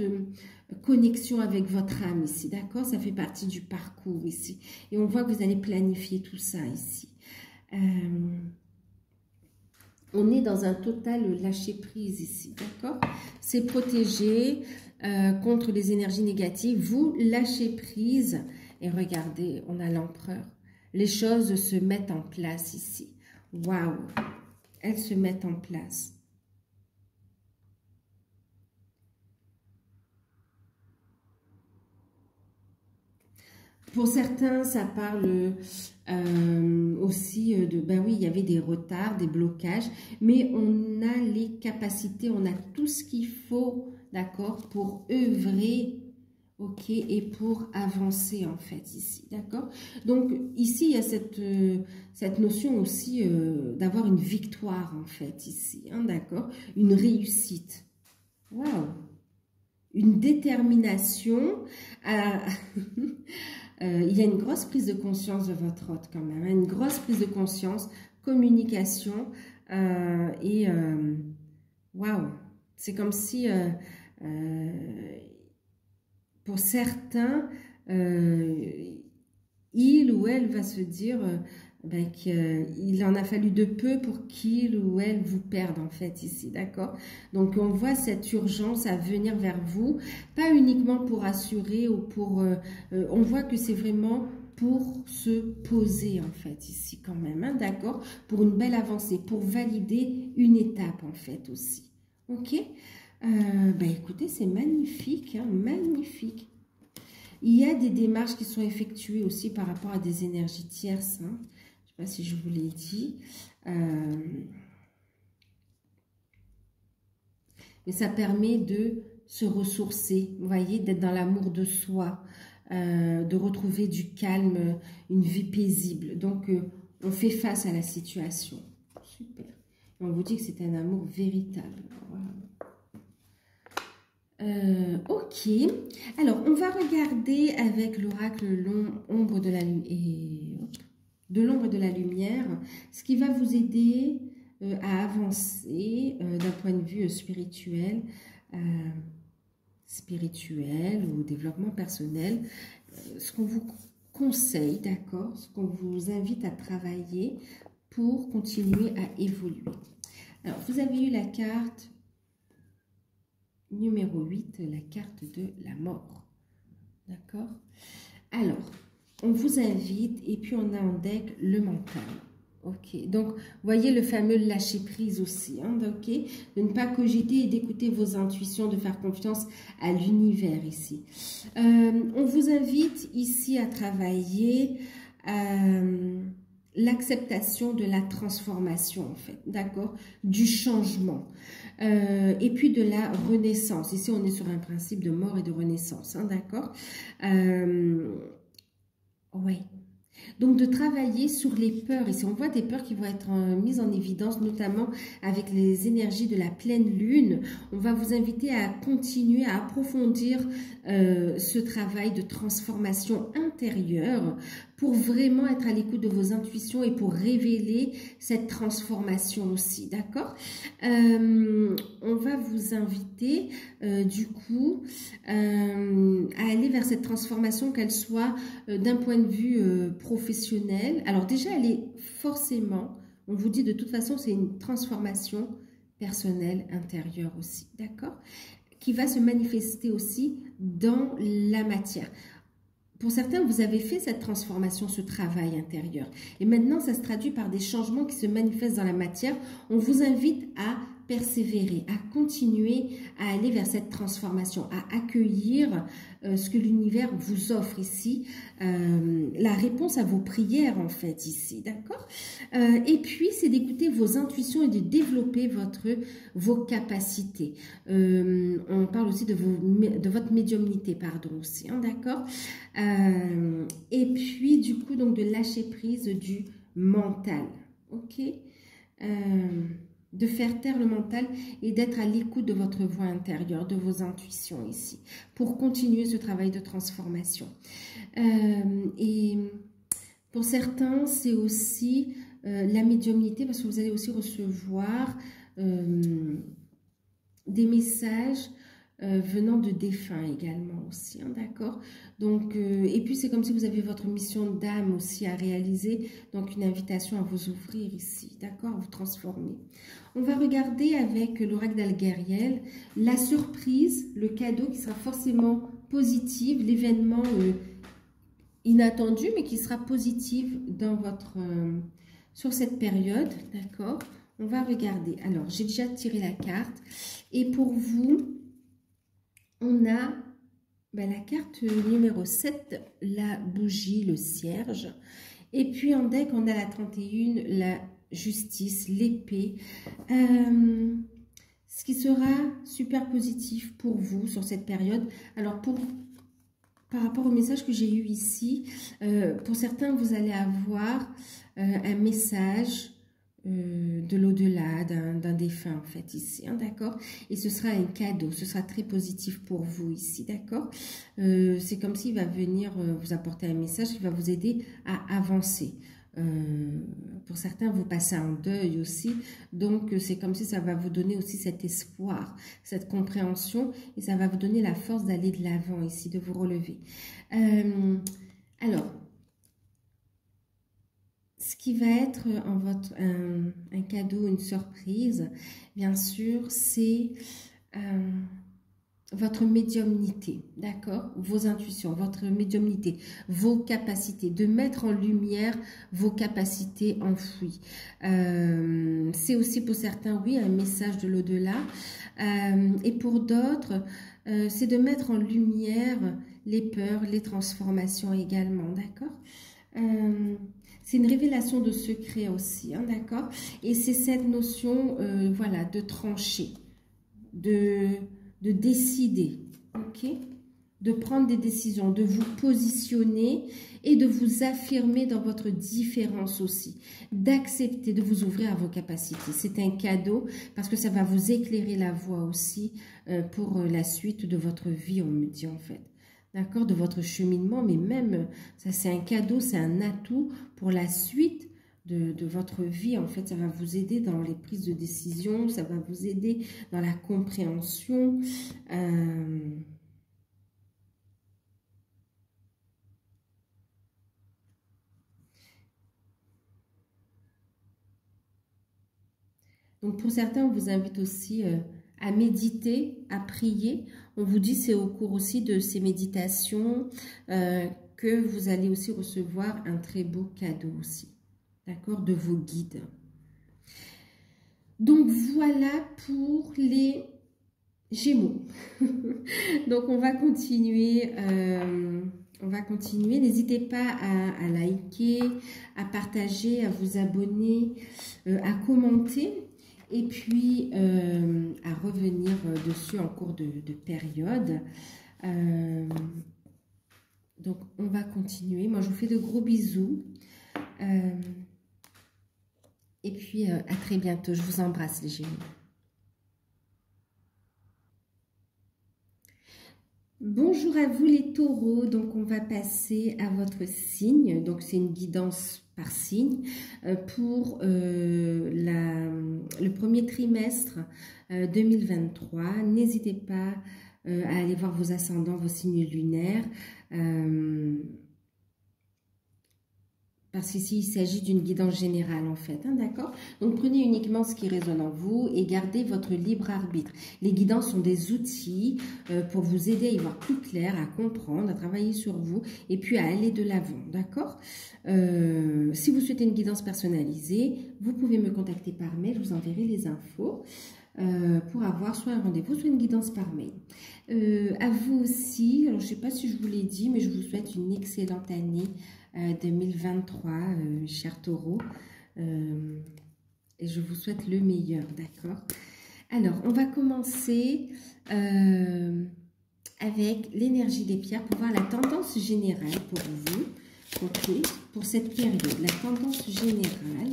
connexion avec votre âme ici, d'accord? Ça fait partie du parcours ici. Et on voit que vous allez planifier tout ça ici. On est dans un total lâcher-prise ici, d'accord? C'est protégé contre les énergies négatives. Vous lâchez prise et regardez, on a l'empereur. Les choses se mettent en place ici. Waouh! Elles se mettent en place. Pour certains, ça parle aussi de, ben oui, il y avait des retards, des blocages, mais on a les capacités, on a tout ce qu'il faut, d'accord, pour œuvrer, ok, et pour avancer en fait ici, d'accord. Donc ici, il y a cette notion aussi d'avoir une victoire en fait ici, hein, d'accord, une réussite. Waouh! Une détermination à... il y a une grosse prise de conscience de votre hôte quand même, hein, une grosse prise de conscience, communication waouh, c'est comme si pour certains, il ou elle va se dire ben, qu'il en a fallu de peu pour qu'il ou elle vous perde en fait ici, d'accord? Donc on voit cette urgence à venir vers vous, pas uniquement pour assurer ou pour... on voit que c'est vraiment pour se poser en fait ici quand même, hein, d'accord? Pour une belle avancée, pour valider une étape en fait aussi, ok? Ben écoutez, c'est magnifique, hein, magnifique. Il y a des démarches qui sont effectuées aussi par rapport à des énergies tierces, hein. Je ne sais pas si je vous l'ai dit. Mais ça permet de se ressourcer, vous voyez, d'être dans l'amour de soi, de retrouver du calme, une vie paisible. Donc, on fait face à la situation. Super. Et on vous dit que c'est un amour véritable. Voilà. Ok. Alors, on va regarder avec l'oracle ombre de la de l'ombre et de la lumière, ce qui va vous aider à avancer d'un point de vue spirituel ou développement personnel. Ce qu'on vous conseille, d'accord, ce qu'on vous invite à travailler pour continuer à évoluer. Alors, vous avez eu la carte numéro 8, la carte de la mort. D'accord? Alors, on vous invite et puis on a en deck le mental. Ok, donc voyez le fameux lâcher prise aussi, hein, ok, de ne pas cogiter et d'écouter vos intuitions, de faire confiance à l'univers ici. On vous invite ici à travailler l'acceptation de la transformation en fait, d'accord, du changement. Et puis de la renaissance. Ici, on est sur un principe de mort et de renaissance, hein, d'accord. Oui. Donc, de travailler sur les peurs. Ici, on voit des peurs qui vont être mises en évidence, notamment avec les énergies de la pleine lune. On va vous inviter à continuer à approfondir ce travail de transformation intérieure pour vraiment être à l'écoute de vos intuitions et pour révéler cette transformation aussi, d'accord? On va vous inviter, du coup, à aller vers cette transformation, qu'elle soit d'un point de vue professionnel. Alors déjà, elle est forcément, on vous dit de toute façon, c'est une transformation personnelle intérieure aussi, d'accord? Qui va se manifester aussi dans la matière. Pour certains, vous avez fait cette transformation, ce travail intérieur. Et maintenant, ça se traduit par des changements qui se manifestent dans la matière. On vous invite à persévérer, à continuer à aller vers cette transformation, à accueillir ce que l'univers vous offre ici, la réponse à vos prières en fait ici, d'accord? Et puis, c'est d'écouter vos intuitions et de développer vos capacités. On parle aussi de votre médiumnité, pardon, aussi, hein, d'accord? Et puis, du coup, donc de lâcher prise du mental, ok? De faire taire le mental et d'être à l'écoute de votre voix intérieure, de vos intuitions ici, pour continuer ce travail de transformation. Et pour certains, c'est aussi la médiumnité, parce que vous allez aussi recevoir des messages venant de défunts également aussi, hein, d'accord? Donc, et puis c'est comme si vous avez votre mission d'âme aussi à réaliser, donc une invitation à vous ouvrir ici, d'accord? À vous transformer. On va regarder avec l'oracle d'Algariel la surprise, le cadeau qui sera forcément positif, l'événement inattendu mais qui sera positif dans votre sur cette période, d'accord? On va regarder. Alors, j'ai déjà tiré la carte. Et pour vous, on a la carte numéro 7, la bougie, le cierge. Et puis en deck, on a la 31, la justice, l'épée. Ce qui sera super positif pour vous sur cette période. Alors, par rapport au message que j'ai eu ici, pour certains, vous allez avoir un message de l'au-delà, d'un défunt en fait ici, hein, d'accord? Et ce sera un cadeau, ce sera très positif pour vous ici, d'accord? C'est comme s'il va venir vous apporter un message qui va vous aider à avancer. Pour certains, vous passez un deuil aussi, donc c'est comme si ça va vous donner aussi cet espoir, cette compréhension, et ça va vous donner la force d'aller de l'avant ici, de vous relever. Alors, ce qui va être un cadeau, une surprise, bien sûr, c'est votre médiumnité, d'accord? Vos intuitions, votre médiumnité, vos capacités, de mettre en lumière vos capacités enfouies. C'est aussi pour certains, oui, un message de l'au-delà. Et pour d'autres, c'est de mettre en lumière les peurs, les transformations également, d'accord? C'est une révélation de secret aussi, hein, d'accord? Et c'est cette notion, voilà, de trancher, de décider, ok? De prendre des décisions, de vous positionner et de vous affirmer dans votre différence aussi. D'accepter, de vous ouvrir à vos capacités. C'est un cadeau parce que ça va vous éclairer la voie aussi pour la suite de votre vie, on me dit en fait. D'accord, de votre cheminement, mais même, ça c'est un cadeau, c'est un atout pour la suite de votre vie. En fait, ça va vous aider dans les prises de décision, ça va vous aider dans la compréhension. Donc, pour certains, on vous invite aussi à méditer, à prier. On vous dit, c'est au cours aussi de ces méditations que vous allez aussi recevoir un très beau cadeau aussi, d'accord, de vos guides. Donc, voilà pour les Gémeaux. Donc, on va continuer. N'hésitez pas à liker, à partager, à vous abonner, à commenter. Et puis, à revenir dessus en cours de période. Donc, on va continuer. Moi, je vous fais de gros bisous. Et puis, à très bientôt. Je vous embrasse, les Gémeaux. Bonjour à vous, les taureaux. Donc, on va passer à votre signe. Donc, c'est une guidance par signe pour le premier trimestre 2023. N'hésitez pas à aller voir vos ascendants, vos signes lunaires. Parce qu'ici, il s'agit d'une guidance générale, en fait, hein, d'accord? Donc, prenez uniquement ce qui résonne en vous et gardez votre libre arbitre. Les guidances sont des outils pour vous aider à y voir plus clair, à comprendre, à travailler sur vous et puis à aller de l'avant, d'accord? Si vous souhaitez une guidance personnalisée, vous pouvez me contacter par mail, je vous enverrai les infos pour avoir soit un rendez-vous, soit une guidance par mail. À vous aussi, alors je ne sais pas si je vous l'ai dit, mais je vous souhaite une excellente année 2023, chers taureaux, et je vous souhaite le meilleur, d'accord? Alors, on va commencer avec l'énergie des pierres pour voir la tendance générale pour vous, ok, pour cette période, la tendance générale.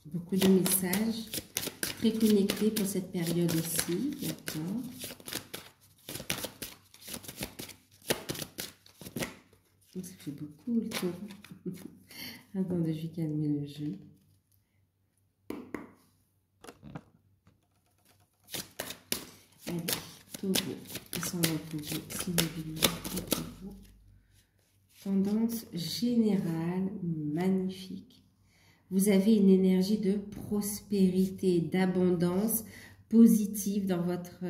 Beaucoup de messages. Très connecté pour cette période aussi, d'accord. Ça fait beaucoup le tour. Attendez, je vais calmer le jeu. Allez, taureau. Ils sont là pour vous. Taureau. Tendance générale, magnifique. Vous avez une énergie de prospérité, d'abondance positive dans votre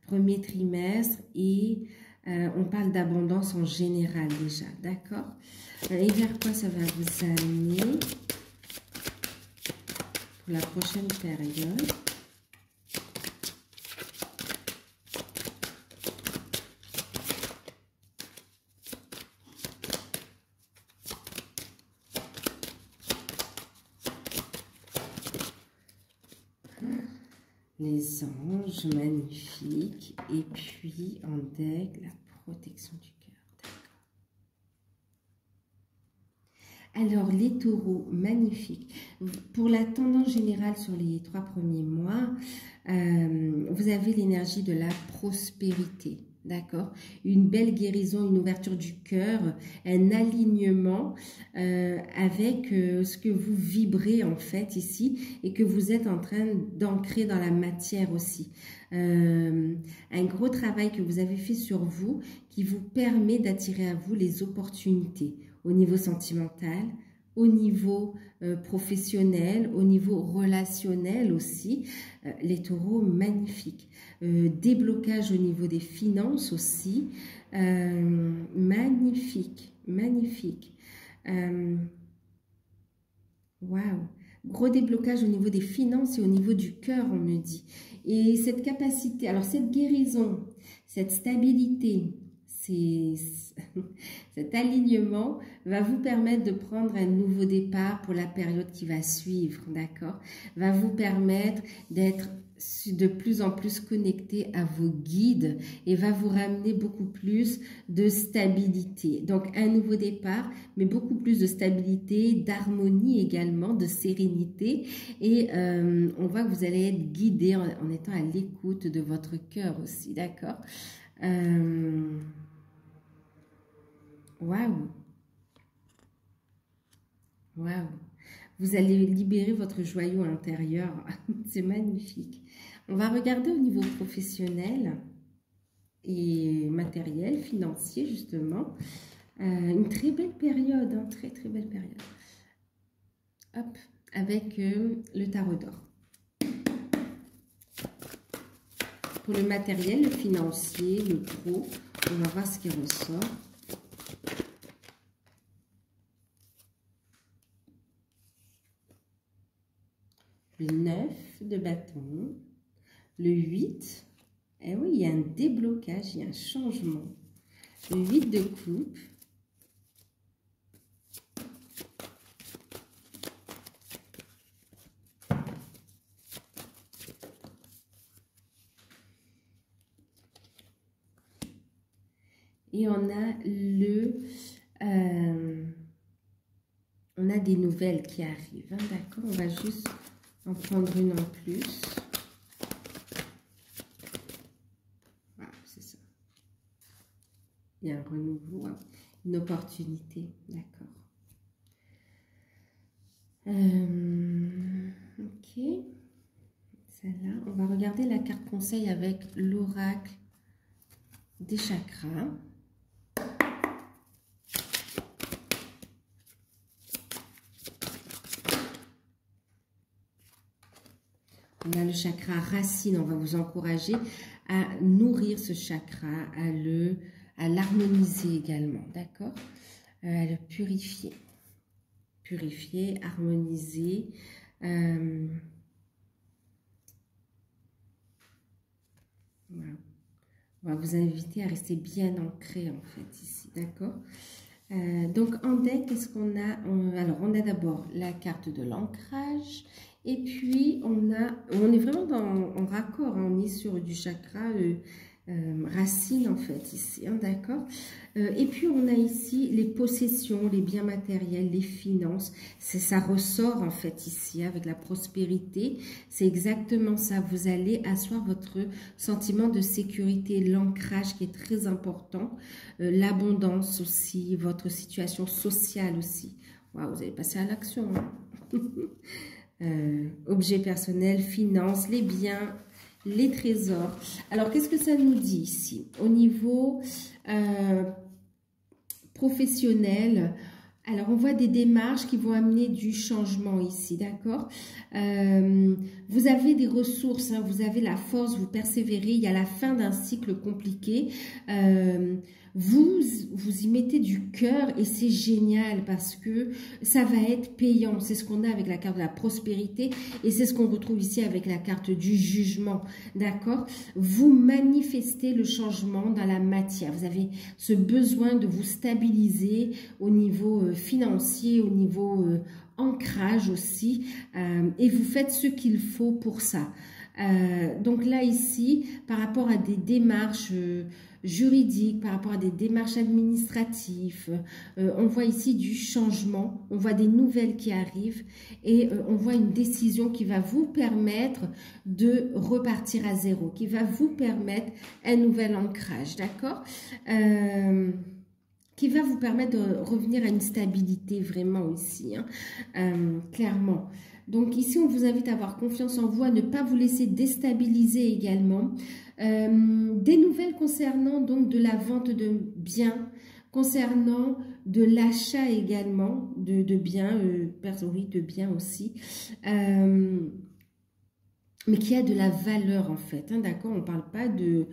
premier trimestre et on parle d'abondance en général déjà, d'accord? Et vers quoi ça va vous amener pour la prochaine période? Les anges magnifiques et puis en deck la protection du cœur. Alors les taureaux magnifiques, pour la tendance générale sur les 3 premiers mois, vous avez l'énergie de la prospérité. D'accord? Une belle guérison, une ouverture du cœur, un alignement avec ce que vous vibrez en fait ici et que vous êtes en train d'ancrer dans la matière aussi. Un gros travail que vous avez fait sur vous qui vous permet d'attirer à vous les opportunités au niveau sentimental, au niveau professionnel, au niveau relationnel aussi. Les taureaux magnifiques. Déblocage au niveau des finances aussi. Magnifique, magnifique. Waouh! Gros déblocage au niveau des finances et au niveau du cœur, on me dit. Et cette capacité, alors cette guérison, cette stabilité, cet alignement va vous permettre de prendre un nouveau départ pour la période qui va suivre, d'accord? Va vous permettre d'être de plus en plus connecté à vos guides et va vous ramener beaucoup plus de stabilité. Donc un nouveau départ, mais beaucoup plus de stabilité, d'harmonie également, de sérénité. Et on voit que vous allez être guidé en étant à l'écoute de votre cœur aussi, d'accord? Waouh! Waouh! Vous allez libérer votre joyau intérieur. C'est magnifique. On va regarder au niveau professionnel et matériel, financier justement. Une très belle période, hein, très très belle période. Hop, avec le tarot d'or. Pour le matériel, le financier, le pro, on va voir ce qui ressort. Le 9 de bâton, le 8, et oui, il y a un déblocage, il y a un changement. Le 8 de coupe, et on a on a des nouvelles qui arrivent, hein, d'accord? On va juste en prendre une en plus. Voilà, c'est ça. Il y a un renouveau, hein, une opportunité, d'accord. Ok. Celle-là, on va regarder la carte conseil avec l'oracle des chakras. On a le chakra racine, on va vous encourager à nourrir ce chakra, à l'harmoniser également, d'accord? À le purifier. Purifier, harmoniser. Voilà. On va vous inviter à rester bien ancré en fait ici, d'accord? Donc en deck, qu'est-ce qu'on a? Alors on a d'abord la carte de l'ancrage. Et puis, on est vraiment en raccord, hein, on est sur du chakra racine, en fait, ici, hein, d'accord? Et puis, on a ici les possessions, les biens matériels, les finances. Ça ressort, en fait, ici, avec la prospérité. C'est exactement ça. Vous allez asseoir votre sentiment de sécurité, l'ancrage qui est très important, l'abondance aussi, votre situation sociale aussi. Waouh, vous allez passer à l'action, hein. Objets personnels, finances, les biens, les trésors. Alors, qu'est-ce que ça nous dit ici? Au niveau professionnel, Alors, on voit des démarches qui vont amener du changement ici, d'accord? Vous avez des ressources, hein, vous avez la force, vous persévérez, il y a la fin d'un cycle compliqué. Vous y mettez du cœur et c'est génial parce que ça va être payant. C'est ce qu'on a avec la carte de la prospérité et c'est ce qu'on retrouve ici avec la carte du jugement, d'accord? Vous manifestez le changement dans la matière. Vous avez ce besoin de vous stabiliser au niveau financier, au niveau ancrage aussi et vous faites ce qu'il faut pour ça. Donc là ici, par rapport à des démarches juridiques, par rapport à des démarches administratives, on voit ici du changement, on voit des nouvelles qui arrivent et on voit une décision qui va vous permettre de repartir à zéro, qui va vous permettre un nouvel ancrage, d'accord? Qui va vous permettre de revenir à une stabilité vraiment ici, hein, clairement. Donc ici, on vous invite à avoir confiance en vous, à ne pas vous laisser déstabiliser également. Des nouvelles concernant donc de la vente de biens, concernant de l'achat également de biens, oui, de biens aussi. Mais qui a de la valeur en fait, hein, d'accord? On ne parle pas d'une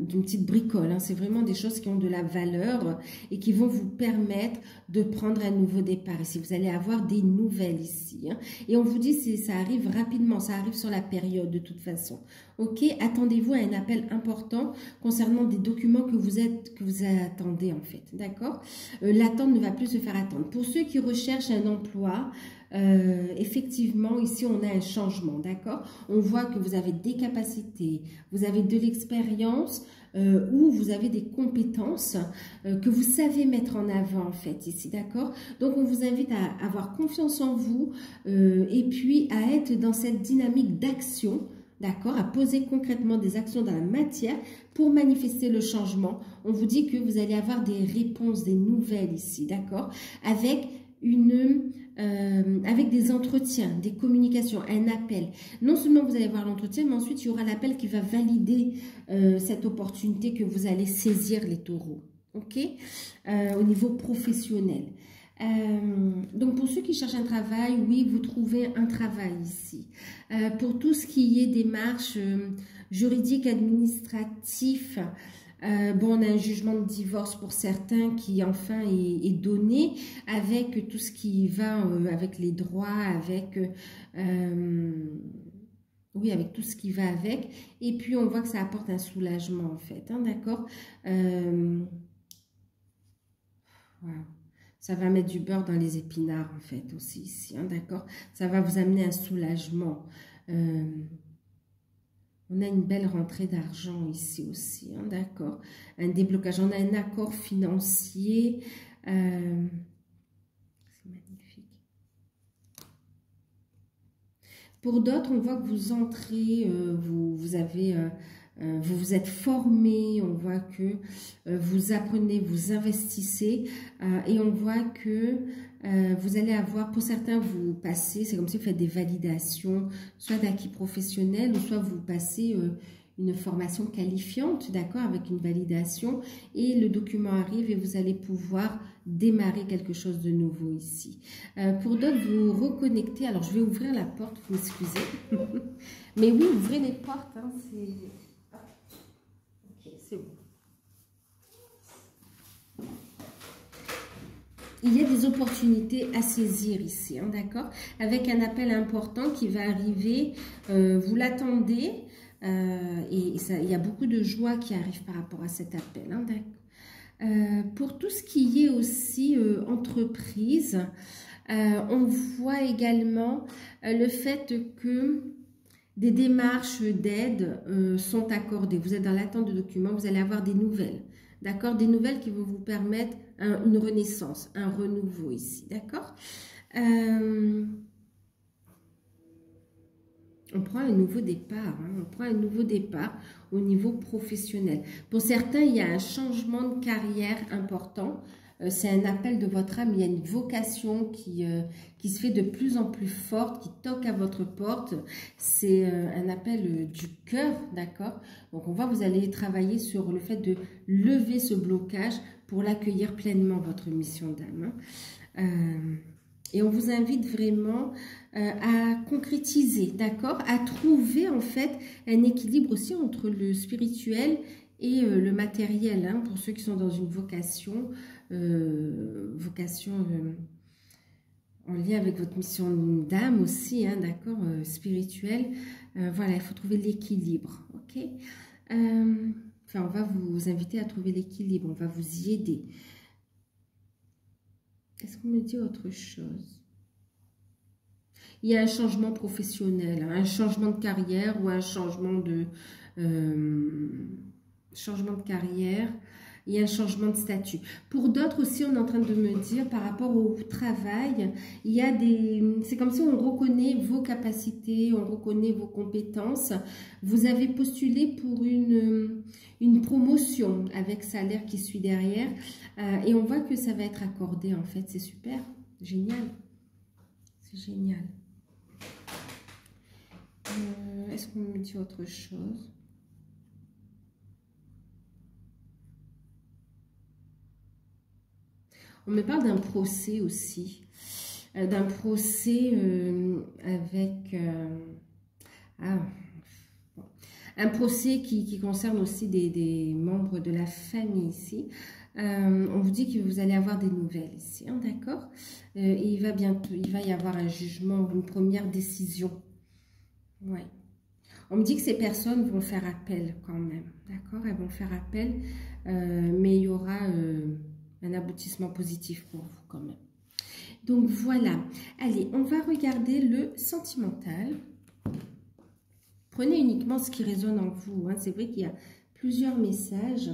petite bricole, hein, c'est vraiment des choses qui ont de la valeur et qui vont vous permettre de prendre un nouveau départ. Ici, vous allez avoir des nouvelles ici. Hein, et on vous dit, ça arrive rapidement, ça arrive sur la période de toute façon. Ok, attendez-vous à un appel important concernant des documents que vous attendez en fait, d'accord? L'attente ne va plus se faire attendre. Pour ceux qui recherchent un emploi, effectivement, ici, on a un changement, d'accord? On voit que vous avez des capacités, vous avez de l'expérience ou vous avez des compétences que vous savez mettre en avant, en fait, ici, d'accord? Donc, on vous invite à avoir confiance en vous et puis à être dans cette dynamique d'action, d'accord? À poser concrètement des actions dans la matière pour manifester le changement. On vous dit que vous allez avoir des réponses, des nouvelles ici, d'accord? Avec des entretiens, des communications, un appel. Non seulement vous allez avoir l'entretien, mais ensuite il y aura l'appel qui va valider cette opportunité que vous allez saisir, les taureaux. Ok, au niveau professionnel. Donc pour ceux qui cherchent un travail, oui, vous trouvez un travail ici. Pour tout ce qui est démarches juridiques, administratives, bon, on a un jugement de divorce pour certains qui enfin est donné avec tout ce qui va avec les droits, avec oui, avec tout ce qui va avec. Et puis on voit que ça apporte un soulagement en fait, hein, d'accord. Wow. Ça va mettre du beurre dans les épinards en fait aussi ici, hein, d'accord. Ça va vous amener un soulagement. On a une belle rentrée d'argent ici aussi, hein, d'accord. Un déblocage, on a un accord financier. C'est magnifique. Pour d'autres, on voit que vous entrez, vous vous êtes formé, on voit que vous apprenez, vous investissez et on voit que vous allez avoir, pour certains, vous passez, c'est comme si vous faites des validations, soit d'acquis professionnels, ou soit vous passez une formation qualifiante, d'accord, avec une validation, et le document arrive et vous allez pouvoir démarrer quelque chose de nouveau ici. Pour d'autres, vous reconnectez, alors je vais ouvrir la porte, vous m'excusez, mais oui, ouvrez les portes, hein, c'est... Ok, c'est bon. Il y a des opportunités à saisir ici, hein, d'accord? Avec un appel important qui va arriver, vous l'attendez, et il y a beaucoup de joie qui arrive par rapport à cet appel, hein, d'accord? Pour tout ce qui est aussi entreprise, on voit également le fait que des démarches d'aide sont accordées. Vous êtes dans l'attente de documents, vous allez avoir des nouvelles. D'accord? Des nouvelles qui vont vous permettre une renaissance, un renouveau ici. D'accord? On prend un nouveau départ. Hein, on prend un nouveau départ au niveau professionnel. Pour certains, il y a un changement de carrière important. C'est un appel de votre âme. Il y a une vocation qui se fait de plus en plus forte, qui toque à votre porte. C'est un appel du cœur, d'accord? Donc, on voit que vous allez travailler sur le fait de lever ce blocage pour l'accueillir pleinement, votre mission d'âme. Et on vous invite vraiment à concrétiser, d'accord? À trouver en fait un équilibre aussi entre le spirituel et le matériel, hein, pour ceux qui sont dans une vocation, en lien avec votre mission d'âme aussi, hein, d'accord, spirituelle. Voilà, il faut trouver l'équilibre, ok? Enfin, on va vous inviter à trouver l'équilibre, on va vous y aider. Est-ce qu'on me dit autre chose? Il y a un changement professionnel, hein, un changement de carrière ou un changement de carrière. Il y a un changement de statut. Pour d'autres aussi, on est en train de me dire, par rapport au travail, il y a des... C'est comme si on reconnaît vos capacités, on reconnaît vos compétences. Vous avez postulé pour une promotion avec salaire qui suit derrière. Et on voit que ça va être accordé, en fait. C'est super, génial. C'est génial. Est-ce qu'on me dit autre chose? On me parle d'un procès aussi, d'un procès avec un procès qui concerne aussi des membres de la famille ici. On vous dit que vous allez avoir des nouvelles ici, hein, d'accord? Et il va y avoir un jugement, une première décision. Ouais. On me dit que ces personnes vont faire appel quand même, d'accord? Elles vont faire appel, mais il y aura un aboutissement positif pour vous quand même. Donc voilà. Allez, on va regarder le sentimental. Prenez uniquement ce qui résonne en vous, hein. C'est vrai qu'il y a plusieurs messages.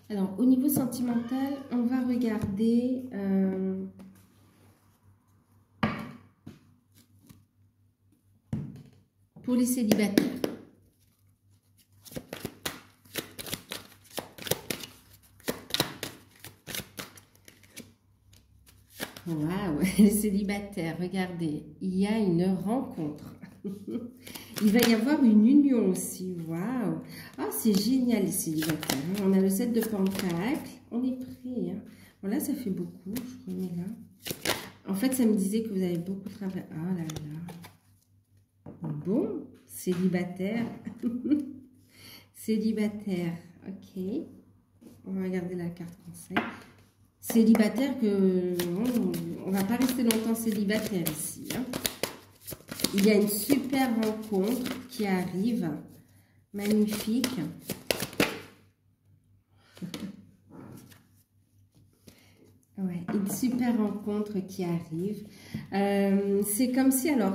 Alors, au niveau sentimental, on va regarder... pour les célibataires. Waouh, les célibataires, regardez, il y a une rencontre. Il va y avoir une union aussi, waouh. Ah, c'est génial les célibataires. On a le 7 de Pentacle, on est prêt. Hein. Bon, là, ça fait beaucoup, je remets là. En fait, ça me disait que vous avez beaucoup travaillé. Ah là là. Bon, célibataire. Célibataire, ok. On va regarder la carte conseil. Célibataire on va pas rester longtemps célibataire ici. Hein. Il y a une super rencontre qui arrive. Magnifique. Ouais, une super rencontre qui arrive. C'est comme si, alors,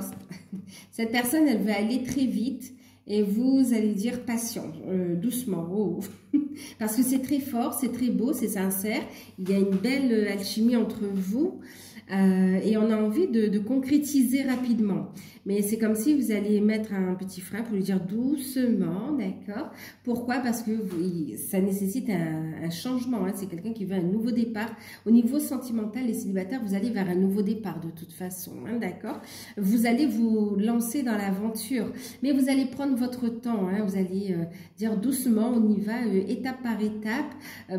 cette personne, elle veut aller très vite et vous allez dire patient, doucement. Oh. Parce que c'est très fort, c'est très beau, c'est sincère. Il y a une belle alchimie entre vous et on a envie de concrétiser rapidement. Mais c'est comme si vous alliez mettre un petit frein pour lui dire doucement, d'accord? Pourquoi? Parce que ça nécessite un changement. Hein. C'est quelqu'un qui veut un nouveau départ. Au niveau sentimental et célibataire, vous allez vers un nouveau départ de toute façon, hein, d'accord? Vous allez vous lancer dans l'aventure, mais vous allez prendre votre temps. Hein. Vous allez dire doucement, on y va étape par étape,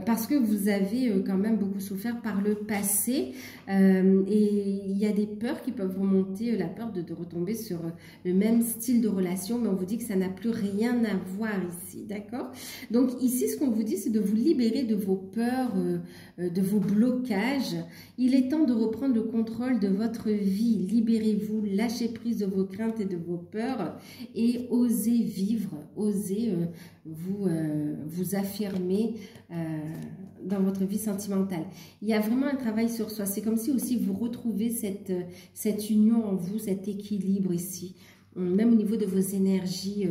parce que vous avez quand même beaucoup souffert par le passé. Et il y a des peurs qui peuvent remonter, la peur de retomber sur le même style de relation, mais on vous dit que ça n'a plus rien à voir ici, d'accord? Donc ici, ce qu'on vous dit, c'est de vous libérer de vos peurs, de vos blocages. Il est temps de reprendre le contrôle de votre vie. Libérez-vous, lâchez prise de vos craintes et de vos peurs et osez vivre, osez vous affirmer dans votre vie sentimentale. Il y a vraiment un travail sur soi. C'est comme si aussi vous retrouvez cette union en vous, cet équilibre ici. Même au niveau de vos énergies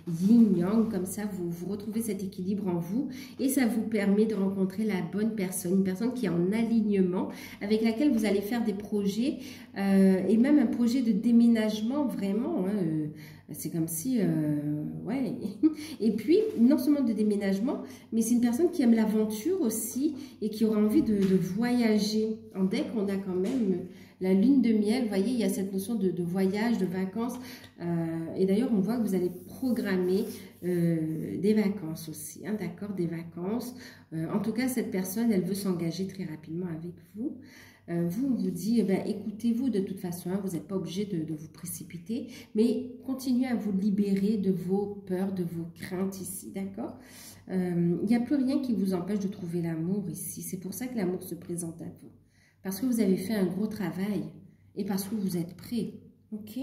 yin-yang, comme ça, vous retrouvez cet équilibre en vous et ça vous permet de rencontrer la bonne personne, une personne qui est en alignement, avec laquelle vous allez faire des projets et même un projet de déménagement vraiment, hein, C'est comme si, ouais. Et puis, non seulement de déménagement, mais c'est une personne qui aime l'aventure aussi et qui aura envie de voyager. En deck, on a quand même la lune de miel. Vous voyez, il y a cette notion de voyage, de vacances. Et d'ailleurs, on voit que vous allez programmer des vacances aussi, hein, d'accord, des vacances. En tout cas, cette personne, elle veut s'engager très rapidement avec vous. Vous, on vous dit, eh ben, écoutez-vous de toute façon, hein, vous n'êtes pas obligé de vous précipiter, mais continuez à vous libérer de vos peurs, de vos craintes ici, d'accord? Il n'y a plus rien qui vous empêche de trouver l'amour ici. C'est pour ça que l'amour se présente à vous. Parce que vous avez fait un gros travail et parce que vous êtes prêt, ok?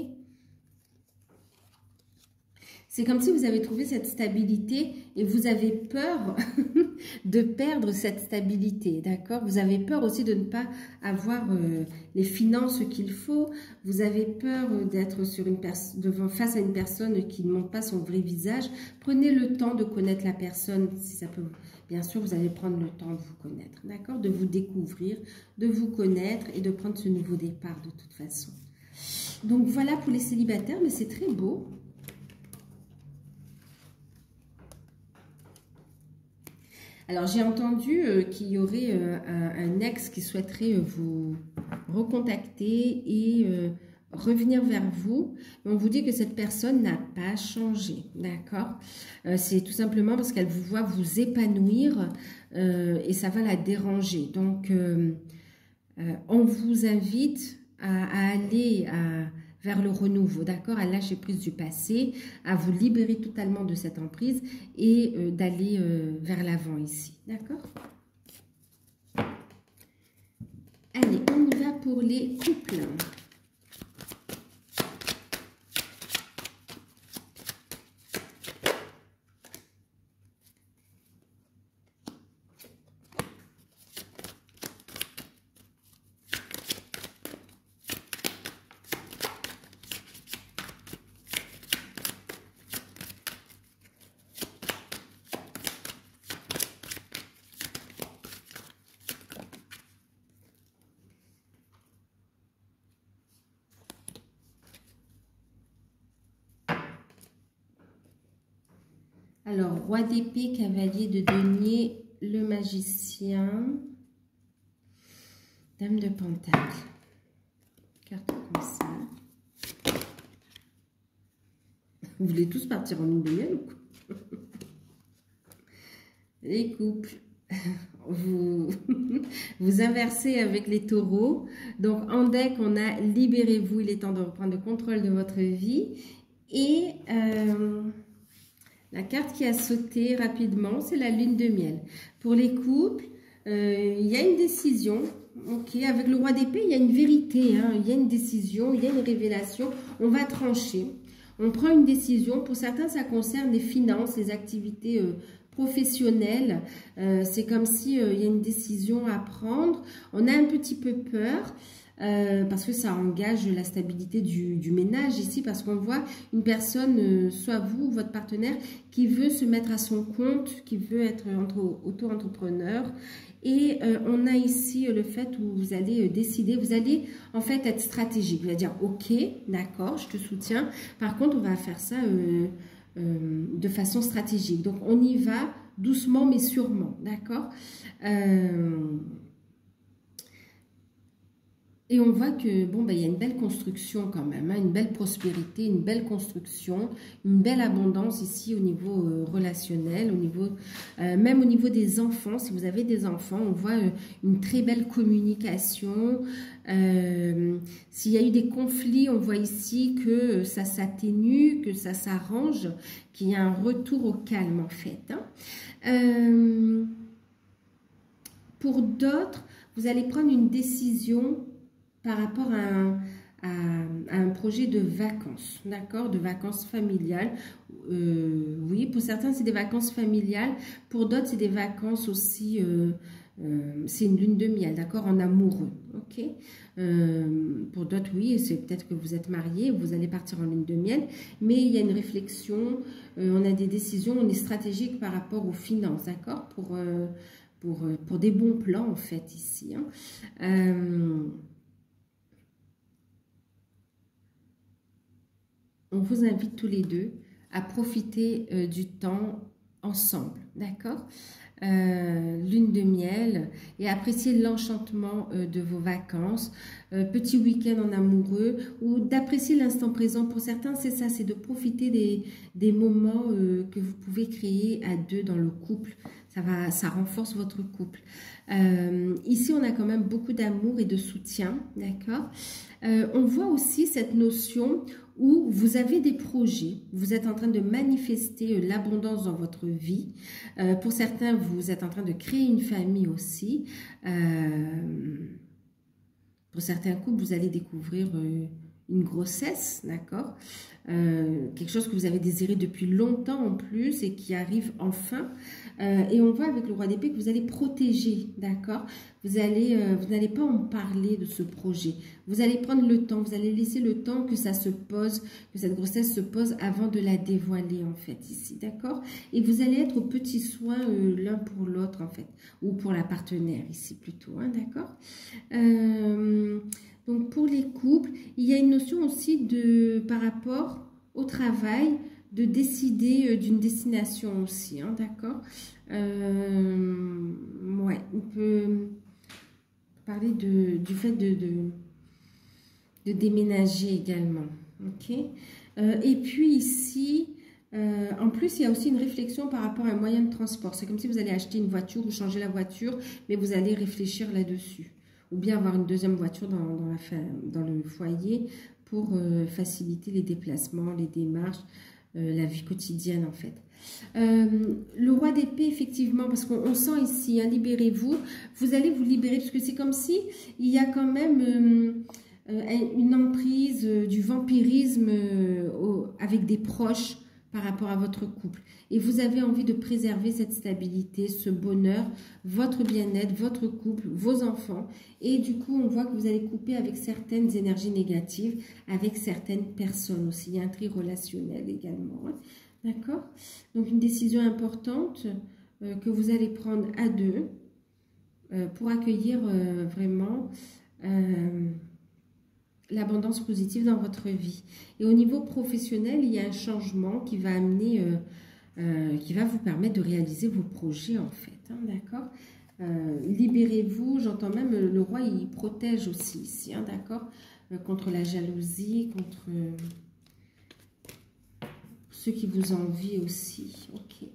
C'est comme si vous avez trouvé cette stabilité et vous avez peur de perdre cette stabilité, d'accord? Vous avez peur aussi de ne pas avoir les finances qu'il faut. Vous avez peur d'être face à une personne qui ne montre pas son vrai visage. Prenez le temps de connaître la personne, si ça peut. Bien sûr, vous allez prendre le temps de vous connaître, d'accord? De vous découvrir, de vous connaître et de prendre ce nouveau départ de toute façon. Donc voilà pour les célibataires, mais c'est très beau. Alors, j'ai entendu qu'il y aurait un ex qui souhaiterait vous recontacter et revenir vers vous. On vous dit que cette personne n'a pas changé, d'accord? C'est tout simplement parce qu'elle vous voit vous épanouir et ça va la déranger. Donc, on vous invite à aller vers le renouveau, d'accord, à lâcher prise du passé, à vous libérer totalement de cette emprise et d'aller vers l'avant ici, d'accord? Allez, on y va pour les couples. Alors, roi d'épée, cavalier de denier, le magicien, dame de pentacle. Carte comme ça. Vous voulez tous partir en lune de miel ou quoi? Les couples. Vous inversez avec les taureaux. Donc, en deck, on a libérez-vous. Il est temps de reprendre le contrôle de votre vie. Et... la carte qui a sauté rapidement, c'est la lune de miel. Pour les couples, il y a une décision. Ok, avec le roi d'épée, il y a une vérité. Hein, il y a une décision, il y a une révélation. On va trancher. On prend une décision. Pour certains, ça concerne les finances, les activités professionnelles. C'est comme si il y a une décision à prendre. On a un petit peu peur. Parce que ça engage la stabilité du ménage ici, parce qu'on voit une personne, soit vous, votre partenaire, qui veut se mettre à son compte, qui veut être auto-entrepreneur. Et on a ici le fait où vous allez décider, vous allez en fait être stratégique. Vous allez dire, ok, d'accord, je te soutiens. Par contre, on va faire ça de façon stratégique. Donc, on y va doucement mais sûrement, d'accord? Et on voit que, bon, ben, il y a une belle construction quand même, hein, une belle prospérité, une belle construction, une belle abondance ici au niveau relationnel, au niveau, même au niveau des enfants. Si vous avez des enfants, on voit une très belle communication. S'il y a eu des conflits, on voit ici que ça s'atténue, que ça s'arrange, qu'il y a un retour au calme en fait. Hein. Pour d'autres, vous allez prendre une décision par rapport à un projet de vacances, d'accord, de vacances familiales. Oui, pour certains, c'est des vacances familiales. Pour d'autres, c'est des vacances aussi, c'est une lune de miel, d'accord, en amoureux, ok. Pour d'autres, oui, c'est peut-être que vous êtes mariés, vous allez partir en lune de miel, mais il y a une réflexion, on a des décisions, on est stratégique par rapport aux finances, d'accord, pour des bons plans, en fait, ici, hein. on vous invite tous les deux à profiter du temps ensemble, d'accord? Lune de miel et apprécier l'enchantement de vos vacances, petit week-end en amoureux ou d'apprécier l'instant présent. Pour certains, c'est ça, c'est de profiter des moments que vous pouvez créer à deux dans le couple. Ça renforce votre couple. Ici, on a quand même beaucoup d'amour et de soutien, d'accord? On voit aussi cette notion où vous avez des projets, vous êtes en train de manifester l'abondance dans votre vie. Pour certains, vous êtes en train de créer une famille aussi. Pour certains couples, vous allez découvrir une grossesse, d'accord? Quelque chose que vous avez désiré depuis longtemps en plus et qui arrive enfin. Et on voit avec le roi d'épée que vous allez protéger, d'accord? Vous n'allez pas en parler de ce projet. Vous allez prendre le temps, vous allez laisser le temps que ça se pose, que cette grossesse se pose avant de la dévoiler en fait ici, d'accord? Et vous allez être aux petits soins l'un pour l'autre en fait, ou pour la partenaire ici plutôt, hein, d'accord? Donc pour les couples, il y a une notion aussi par rapport au travail, de décider d'une destination aussi, hein, d'accord? Ouais, on peut parler du fait de déménager également, ok? Et puis ici, en plus, il y a aussi une réflexion par rapport à un moyen de transport. C'est comme si vous allez acheter une voiture ou changer la voiture, mais vous allez réfléchir là-dessus. Ou bien avoir une deuxième voiture dans le foyer pour faciliter les déplacements, les démarches, la vie quotidienne en fait. Le roi d'épée, effectivement, parce qu'on sent ici, hein, libérez-vous, vous allez vous libérer, parce que c'est comme si il y a quand même une emprise du vampirisme avec des proches par rapport à votre couple. Et vous avez envie de préserver cette stabilité, ce bonheur, votre bien-être, votre couple, vos enfants. Et du coup, on voit que vous allez couper avec certaines énergies négatives, avec certaines personnes aussi. Il y a un tri relationnel également. Hein. D'accord? Donc, une décision importante que vous allez prendre à deux pour accueillir vraiment l'abondance positive dans votre vie. Et au niveau professionnel, il y a un changement qui va amener, qui va vous permettre de réaliser vos projets en fait. Hein, d'accord? Libérez-vous, j'entends même le roi, il protège aussi ici, hein, d'accord? Contre la jalousie, contre ceux qui vous envient aussi. Ok.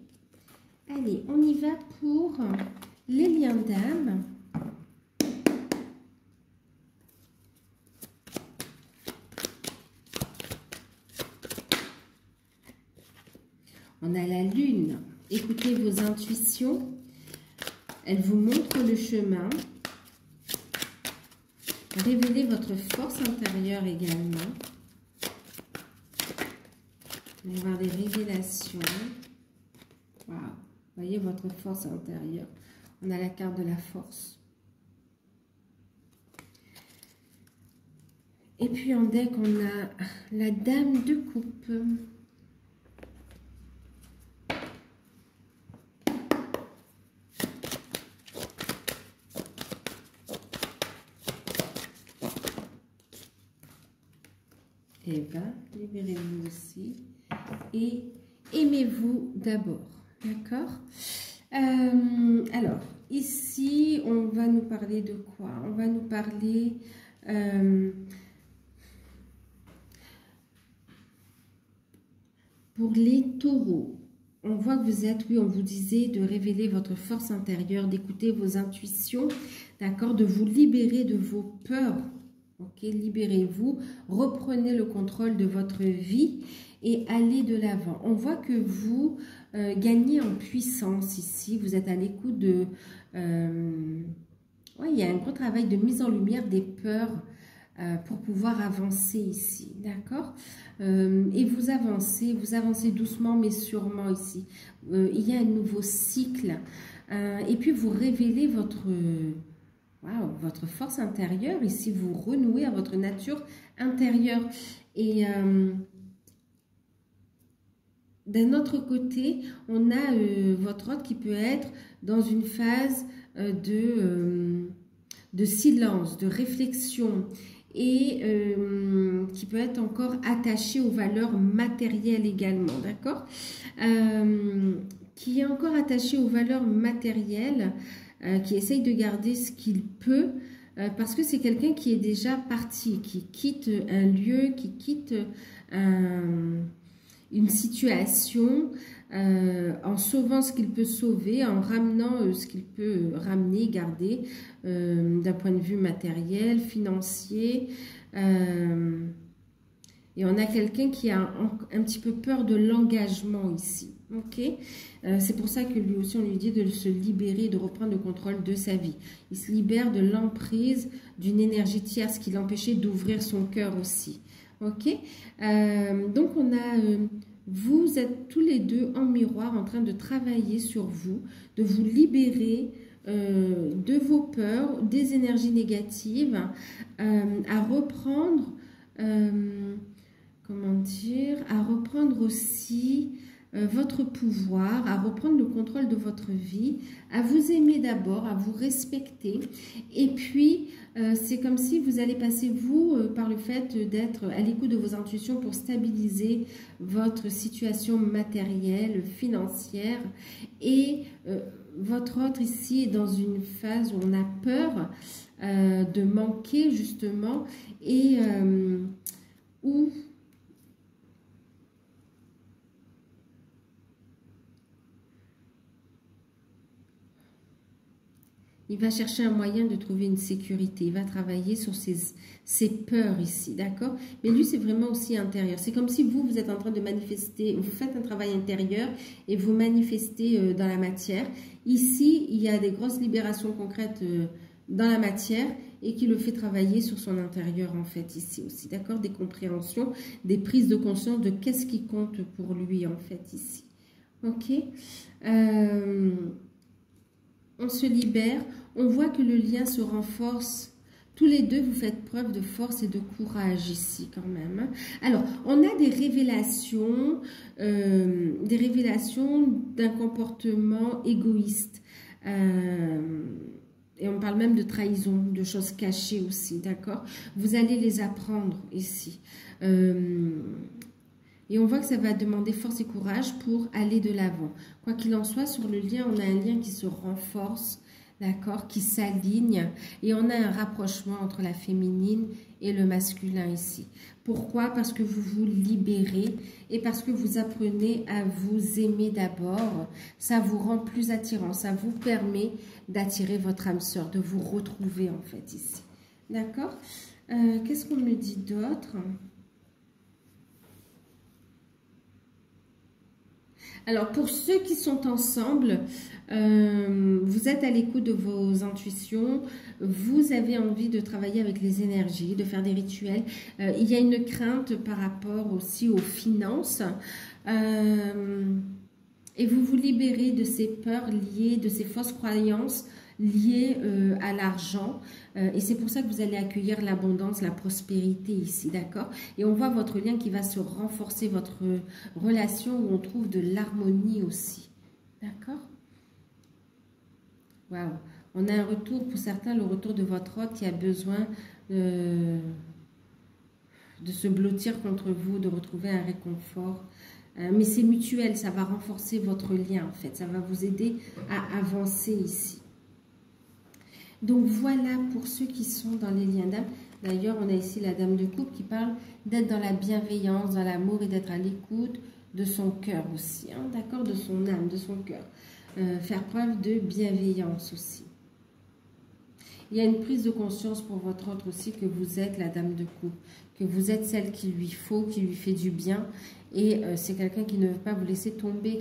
Allez, on y va pour les liens d'âme. On a la lune. Écoutez vos intuitions. Elles vous montrent le chemin. Révélez votre force intérieure également. Vous allez voir des révélations. Waouh. Voyez votre force intérieure. On a la carte de la force. Et puis en deck, on a la dame de coupe. Et bien, libérez-vous aussi. Et aimez-vous d'abord. D'accord? Alors, ici, on va nous parler de quoi? On va nous parler pour les taureaux. On voit que vous êtes, oui, on vous disait de révéler votre force intérieure, d'écouter vos intuitions, d'accord? De vous libérer de vos peurs. Ok, libérez-vous, reprenez le contrôle de votre vie et allez de l'avant. On voit que vous gagnez en puissance ici, vous êtes à l'écoute de... ouais, il y a un gros travail de mise en lumière des peurs pour pouvoir avancer ici, d'accord? Et vous avancez doucement mais sûrement ici. Il y a un nouveau cycle et puis vous révélez votre... Wow, votre force intérieure, ici vous renouez à votre nature intérieure. Et d'un autre côté, on a votre hôte qui peut être dans une phase de silence, de réflexion. et qui peut être encore attaché aux valeurs matérielles également, d'accord, qui est encore attaché aux valeurs matérielles, qui essaye de garder ce qu'il peut, parce que c'est quelqu'un qui est déjà parti, qui quitte un lieu, qui quitte une situation, en sauvant ce qu'il peut sauver, en ramenant ce qu'il peut ramener, garder, d'un point de vue matériel, financier. Et on a quelqu'un qui a un petit peu peur de l'engagement ici. Ok, c'est pour ça que lui aussi on lui dit de se libérer, de reprendre le contrôle de sa vie. Il se libère de l'emprise d'une énergie tierce qui l'empêchait d'ouvrir son cœur aussi. Ok, donc on a, vous êtes tous les deux en miroir en train de travailler sur vous, de vous libérer de vos peurs, des énergies négatives, à reprendre, comment dire, à reprendre aussi votre pouvoir, à reprendre le contrôle de votre vie, à vous aimer d'abord, à vous respecter. Et puis, c'est comme si vous allez passer, vous, par le fait d'être à l'écoute de vos intuitions pour stabiliser votre situation matérielle, financière. Et votre autre ici est dans une phase où on a peur de manquer, justement, et où il va chercher un moyen de trouver une sécurité. Il va travailler sur ses peurs ici, d'accord? Mais lui, c'est vraiment aussi intérieur. C'est comme si vous êtes en train de manifester, vous faites un travail intérieur et vous manifestez dans la matière. Ici, il y a des grosses libérations concrètes dans la matière et qui le fait travailler sur son intérieur, en fait, ici aussi, d'accord? Des compréhensions, des prises de conscience de qu'est-ce qui compte pour lui, en fait, ici. Ok? On se libère, on voit que le lien se renforce. Tous les deux, vous faites preuve de force et de courage ici quand même. Alors, on a des révélations d'un comportement égoïste. Et on parle même de trahison, de choses cachées aussi, d'accord? Vous allez les apprendre ici. Et on voit que ça va demander force et courage pour aller de l'avant. Quoi qu'il en soit, sur le lien, on a un lien qui se renforce, d'accord, qui s'aligne. Et on a un rapprochement entre la féminine et le masculin ici. Pourquoi? Parce que vous vous libérez et parce que vous apprenez à vous aimer d'abord. Ça vous rend plus attirant. Ça vous permet d'attirer votre âme sœur, de vous retrouver en fait ici. D'accord? Qu'est-ce qu'on me dit d'autre? Alors, pour ceux qui sont ensemble, vous êtes à l'écoute de vos intuitions, vous avez envie de travailler avec les énergies, de faire des rituels. Il y a une crainte par rapport aussi aux finances. Et vous vous libérez de ces peurs liées, de ces fausses croyances liées à l'argent. Et c'est pour ça que vous allez accueillir l'abondance, la prospérité ici, d'accord? Et on voit votre lien qui va se renforcer, votre relation où on trouve de l'harmonie aussi, d'accord? Waouh! On a un retour, pour certains, le retour de votre hôte qui a besoin de se blottir contre vous, de retrouver un réconfort. Mais c'est mutuel, ça va renforcer votre lien en fait, ça va vous aider à avancer ici. Donc voilà pour ceux qui sont dans les liens d'âme. D'ailleurs, on a ici la dame de coupe qui parle d'être dans la bienveillance, dans l'amour et d'être à l'écoute de son cœur aussi, hein, d'accord, de son âme, de son cœur. Faire preuve de bienveillance aussi. Il y a une prise de conscience pour votre autre aussi que vous êtes la dame de coupe, que vous êtes celle qu'il lui faut, qui lui fait du bien. Et c'est quelqu'un qui ne veut pas vous laisser tomber